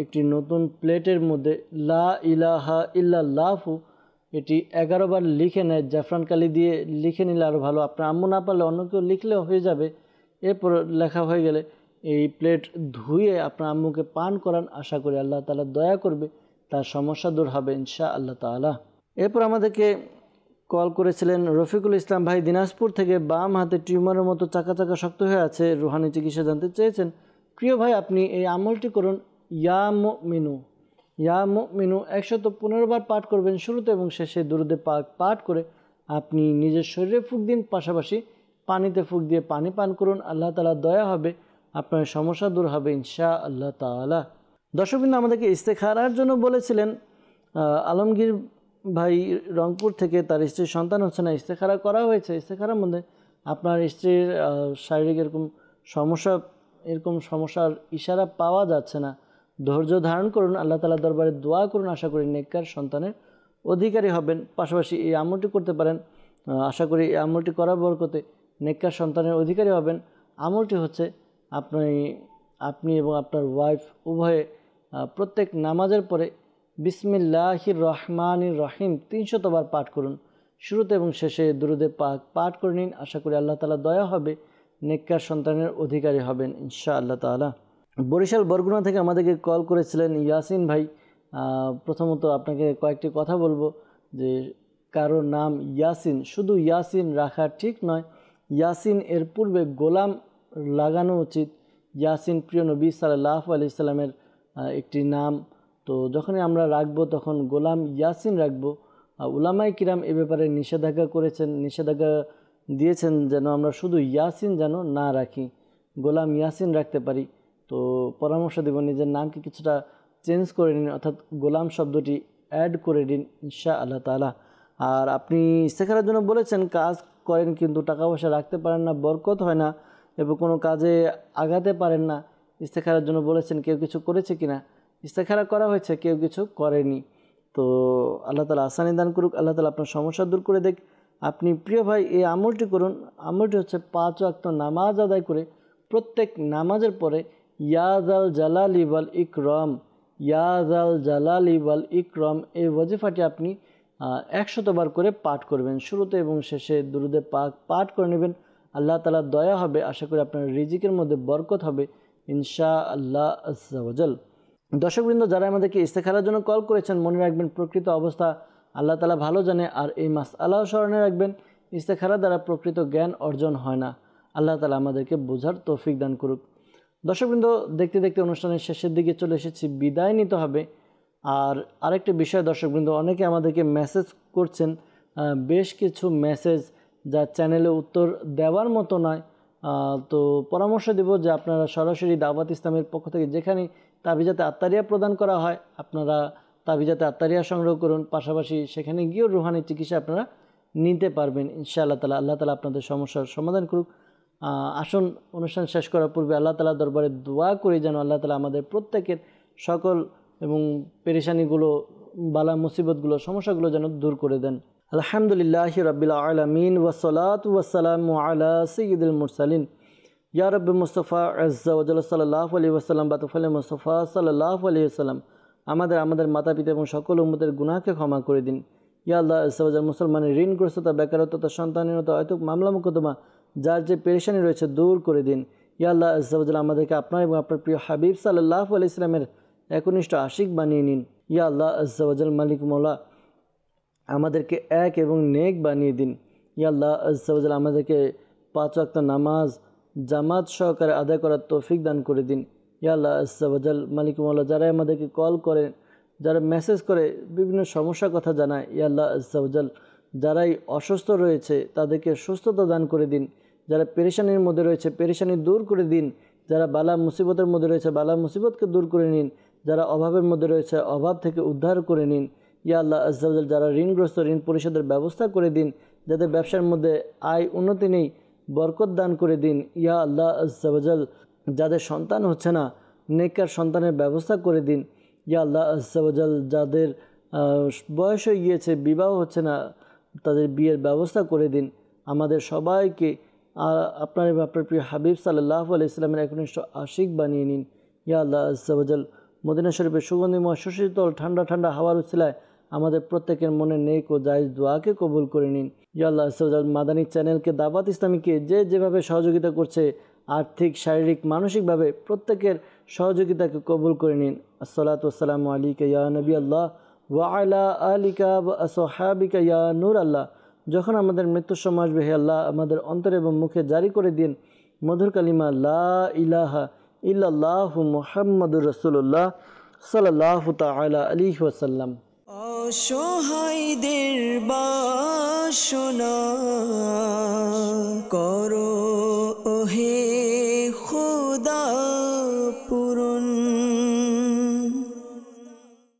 একটি নতুন প্লেটের মধ্যে লা ইলাহা ইল্লাল্লাহু এটি 11 বার লিখে নেয়। জাফরান কালি দিয়ে লিখে নিলে আরও ভালো। আপনার আম্মু না পারলে অন্য কেউ লিখলেও হয়ে যাবে। এরপর লেখা হয়ে গেলে এই প্লেট ধুয়ে আপনার আম্মুকে পান করান। আশা করি আল্লাহ তাআলা দয়া করবে, তার সমস্যা দূর হবে ইনশাআল্লাহ তাআলা। এরপর আমাদেরকে কল করেছিলেন রফিকুল ইসলাম ভাই দিনাজপুর থেকে, বাম হাতে টিউমারের মতো চাকা চাকা শক্ত হয়ে আছে, রুহানি চিকিৎসা জানতে চেয়েছেন। প্রিয় ভাই, আপনি এই আমলটি করুন। ইয়া মুমিনু, ইয়া মুমিনু 115 বার পাঠ করবেন। শুরুতে এবং শেষে দুরূদে পাক পাঠ করে আপনি নিজের শরীরে ফুঁক দিন, পাশাপাশি পানিতে ফুঁক দিয়ে পানি পান করুন। আল্লাহ তাআলা দয়া হবে, আপনার সমস্যা দূর হবে ইনশাআল্লাহ তাআলা। দর্শকবৃন্দ আমাদেরকে ইস্তেখারার জন্য বলেছিলেন আলমগীর ভাই রংপুর থেকে, তার স্ত্রীর সন্তান হচ্ছে না, ইস্তেখারা করা হয়েছে। ইস্তেখারার মধ্যে আপনার স্ত্রীর শারীরিক এরকম সমস্যার ইশারা পাওয়া যাচ্ছে না। ধৈর্য ধারণ করুন, আল্লাহ তাআলার দরবারে দোয়া করুন। আশা করি নেককার সন্তানের অধিকারী হবেন। পাশাপাশি এই আমলটি করতে পারেন। আশা করি এই আমলটি করার বরকতে নেককার সন্তানের অধিকারী হবেন। আমলটি হচ্ছে আপনি এবং আপনার ওয়াইফ উভয়ে প্রত্যেক নামাজের পরে বিসমিল্লাহির রহমানির রহিম 300 বার পাঠ করুন। শুরুতে এবং শেষে দুরূদে পাক পাঠ করে নিন। আশা করি আল্লাহ তাআলা দয়া হবে, নেককার সন্তানের অধিকারী হবেন ইনশাআল্লাহ তাআলা। বরিশাল বরগুনা থেকে আমাদেরকে কল করেছিলেন ইয়াসিন ভাই। প্রথমত আপনাকে কয়েকটি কথা বলবো যে কারো নাম ইয়াসিন, শুধু ইয়াসিন রাখা ঠিক নয়। ইয়াসিন এর পূর্বে গোলাম লাগানো উচিত। ইয়াসিন প্রিয় নবী সাল্লাল্লাহু আলাইহি সাল্লামের একটি নাম। তো যখনই আমরা রাখবো তখন গোলাম ইয়াসিন রাখবো। উলামায়ে কিরাম এ ব্যাপারে নিষেধাজ্ঞা দিয়েছেন যেন আমরা শুধু ইয়াসিন যেন না রাখি, গোলাম ইয়াসিন রাখতে পারি। তো পরামর্শ দেব নিজের নামকে কিছুটা চেঞ্জ করে নিন, অর্থাৎ গোলাম শব্দটি অ্যাড করে দিন ইনশাআল্লাহ তাআলা। আর আপনি ইস্তেখারার জন্য বলেছেন কাজ করেন কিন্তু টাকা পয়সা রাখতে পারেন না, বরকত হয় না এবং কোনো কাজে আগাতে পারেন না। ইস্তেখারার জন্য বলেছেন কেউ কিছু করেছে কিনা? ইস্তেখারা করা হয়েছে, কেউ কিছু করেনি। তো আল্লাহ তাআলা আসানি দান করুক, আল্লাহ তাআলা আপনার সমস্যা দূর করে দেখ। আপনি প্রিয় ভাই এই আমলটি করুন। আমলটি হচ্ছে 5 ওয়াক্ত নামাজ আদায় করে প্রত্যেক নামাজের পরে ইয়া যাল জালালি ওয়াল ইকরাম, ইয়া যাল জালালি ওয়াল ইকরাম এই ওয়াজিফাটি আপনি 100 বার করে পাঠ করবেন। শুরুতে এবং শেষে দুরূদে পাক পাঠ করে নেবেন। আল্লাহ তাআলা দয়া হবে, আশা করি আপনার রিজিকের মধ্যে বরকত হবে ইনশাআল্লাহ আজ্জা ওয়াজাল। দর্শকবৃন্দ, যারা আমাদেরকে ইস্তেখারার জন্য কল করেছেন, মনে রাখবেন প্রকৃত অবস্থা আল্লাহ তাআলা ভালো জানে। আর এই মাসআলাও স্মরণে রাখবেন, ইস্তেখারা দ্বারা প্রকৃত জ্ঞান অর্জন হয় না। আল্লাহ তাআলা আমাদেরকে বোঝার তৌফিক দান করুক। দর্শকবৃন্দ, দেখতে দেখতে অনুষ্ঠানের শেষের দিকে চলে এসেছি, বিদায় নিতে হবে। আর আরেকটি বিষয় দর্শকবৃন্দ, অনেকে আমাদেরকে মেসেজ করছেন, বেশ কিছু মেসেজ যা চ্যানেলে উত্তর দেওয়ার মতো নয়। তো পরামর্শ দেব যে আপনারা সরাসরি দাওয়াত ইসলামের পক্ষ থেকে যেখানে তাবিজাতে আত্মারিয়া প্রদান করা হয় আপনারা তাবিজাতে আত্মারিয়া সংগ্রহ করুন, পাশাপাশি সেখানে গিয়েও রুহানি চিকিৎসা আপনারা নিতে পারবেন ইনশাআল্লাহ তাআলা। আল্লাহ তাআলা আপনাদের সমস্যার সমাধান করুক। আসুন অনুষ্ঠান শেষ করার পূর্বে আল্লাহ তাআলা দরবারে দোয়া করি যেন আল্লাহ তাআলা আমাদের প্রত্যেকের সকল এবং পেরেশানিগুলো, বালা মুসিবতগুলো, সমস্যাগুলো যেন দূর করে দেন। আলহামদুলিল্লাহি রাব্বিল আলামিন ওয়াসসালাতু ওয়াসসালামু আলা সাইয়্যিদিল মুরসালিন ইয়া রাব্বি মুস্তাফা আযজা ওয়া জাল্লা সাল্লাল্লাহু আলাইহি ওয়াসাল্লাম বাতুফালে মুস্তাফা সাল্লাল্লাহু আলাইহি ওয়াসাল্লাম আমাদের মাতা পিতা এবং সকল উম্মতের গুনাহকে ক্ষমা করে দিন। ইয়া আল্লাহ আযজা ওয়া জাল্লা মুসলমানের ঋণগ্রস্ততা, বেকারত্বতা, সন্তানহীনতা, অহেতুক মামলা মোকদ্দমা, যার যে পেরেশানি রয়েছে দূর করে দিন। ইয়া আল্লাহ আযজা ওয়া জাল্লা আমাদেরকে আপনার এবং আপনার প্রিয় হাবিব সাল্লাল্লাহু আলাইহি ওয়াসাল্লামের একনিষ্ঠ আশিক বানিয়ে নিন। ইয়া আল্লাহ আযজা ওয়া জাল্লা মালিক মওলা আমাদেরকে এক এবং নেক বানিয়ে দিন। ইয়া আল্লাহ আযজা ওয়া জাল্লা আমাদেরকে 5 ওয়াক্ত নামাজ জামাত সহকারে আদায় করার তৌফিক দান করে দিন। ইয়া আল্লাহ আযজা ওয়া জাল্লা মালিক মওলা যারা আমাদেরকে কল করেন, যারা মেসেজ করে বিভিন্ন সমস্যার কথা জানায়, ইয়া আল্লাহ আযজা ওয়া জাল্লা যারাই অসুস্থ রয়েছে তাদেরকে সুস্থতা দান করে দিন। যারা পেরেশানির মধ্যে রয়েছে পেরেশানি দূর করে দিন। যারা বালা মুসিবতের মধ্যে রয়েছে বালা মুসিবতকে দূর করে নিন। যারা অভাবের মধ্যে রয়েছে অভাব থেকে উদ্ধার করে নিন। ইয়া আল্লাহ আযজা ওয়া জাল্লা যারা ঋণগ্রস্ত ঋণ পরিশোধের ব্যবস্থা করে দিন। যাদের ব্যবসার মধ্যে আয় উন্নতি নেই বরকত দান করে দিন। ইয়া আল্লাহ আযজা ওয়া জাল্লা যাদের সন্তান হচ্ছে না নেককার সন্তানের ব্যবস্থা করে দিন। ইয়া আল্লাহ আযজা ওয়া জাল্লা যাদের বয়স হয়ে গিয়েছে বিবাহ হচ্ছে না তাদের বিয়ের ব্যবস্থা করে দিন। আমাদের সবাইকে আপনার এবং আপনার প্রিয় হাবিব সাল্লাল্লাহু আলাইহি ওয়াসাল্লামের একনিষ্ঠ আশিক বানিয়ে নিন। ইয়া আল্লাহ আযজা ওয়া জাল্লা মদিনা শরীফের সুগন্ধিময় সুশীতল ঠান্ডা ঠান্ডা হাওয়ার উছিলায় আমাদের প্রত্যেকের মনে নেক ও জায়েজ দোয়াকে কবুল করে নিন। ইয়া আল্লাহ আযজা ওয়া জাল্লা মাদানী চ্যানেলকে, দাওয়াত ইসলামীকে যে যেভাবে সহযোগিতা করছে আর্থিক, শারীরিক, মানসিকভাবে প্রত্যেকের সহযোগিতাকে কবুল করে নিন। আসসালাতু ওয়াসসালামু আলাইকা ইয়া নবী আল্লাহ ওয়া আলা আলিকা ওয়া আসহাবিকা ইয়া নূর আল্লাহ। যখন আমাদের মৃত্যুর সময় আসবে হে আল্লাহ আমাদের অন্তরে এবং মুখে জারি করে দিন মধুর কালিমা লা ইলাহা ইল্লাল্লাহু মুহাম্মাদুর রাসূলুল্লাহ সাল্লাল্লাহু তাআলা আলাইহি ওয়াসাল্লাম। অসহায়দের বাসনা করো ওহে খোদা পূরণ।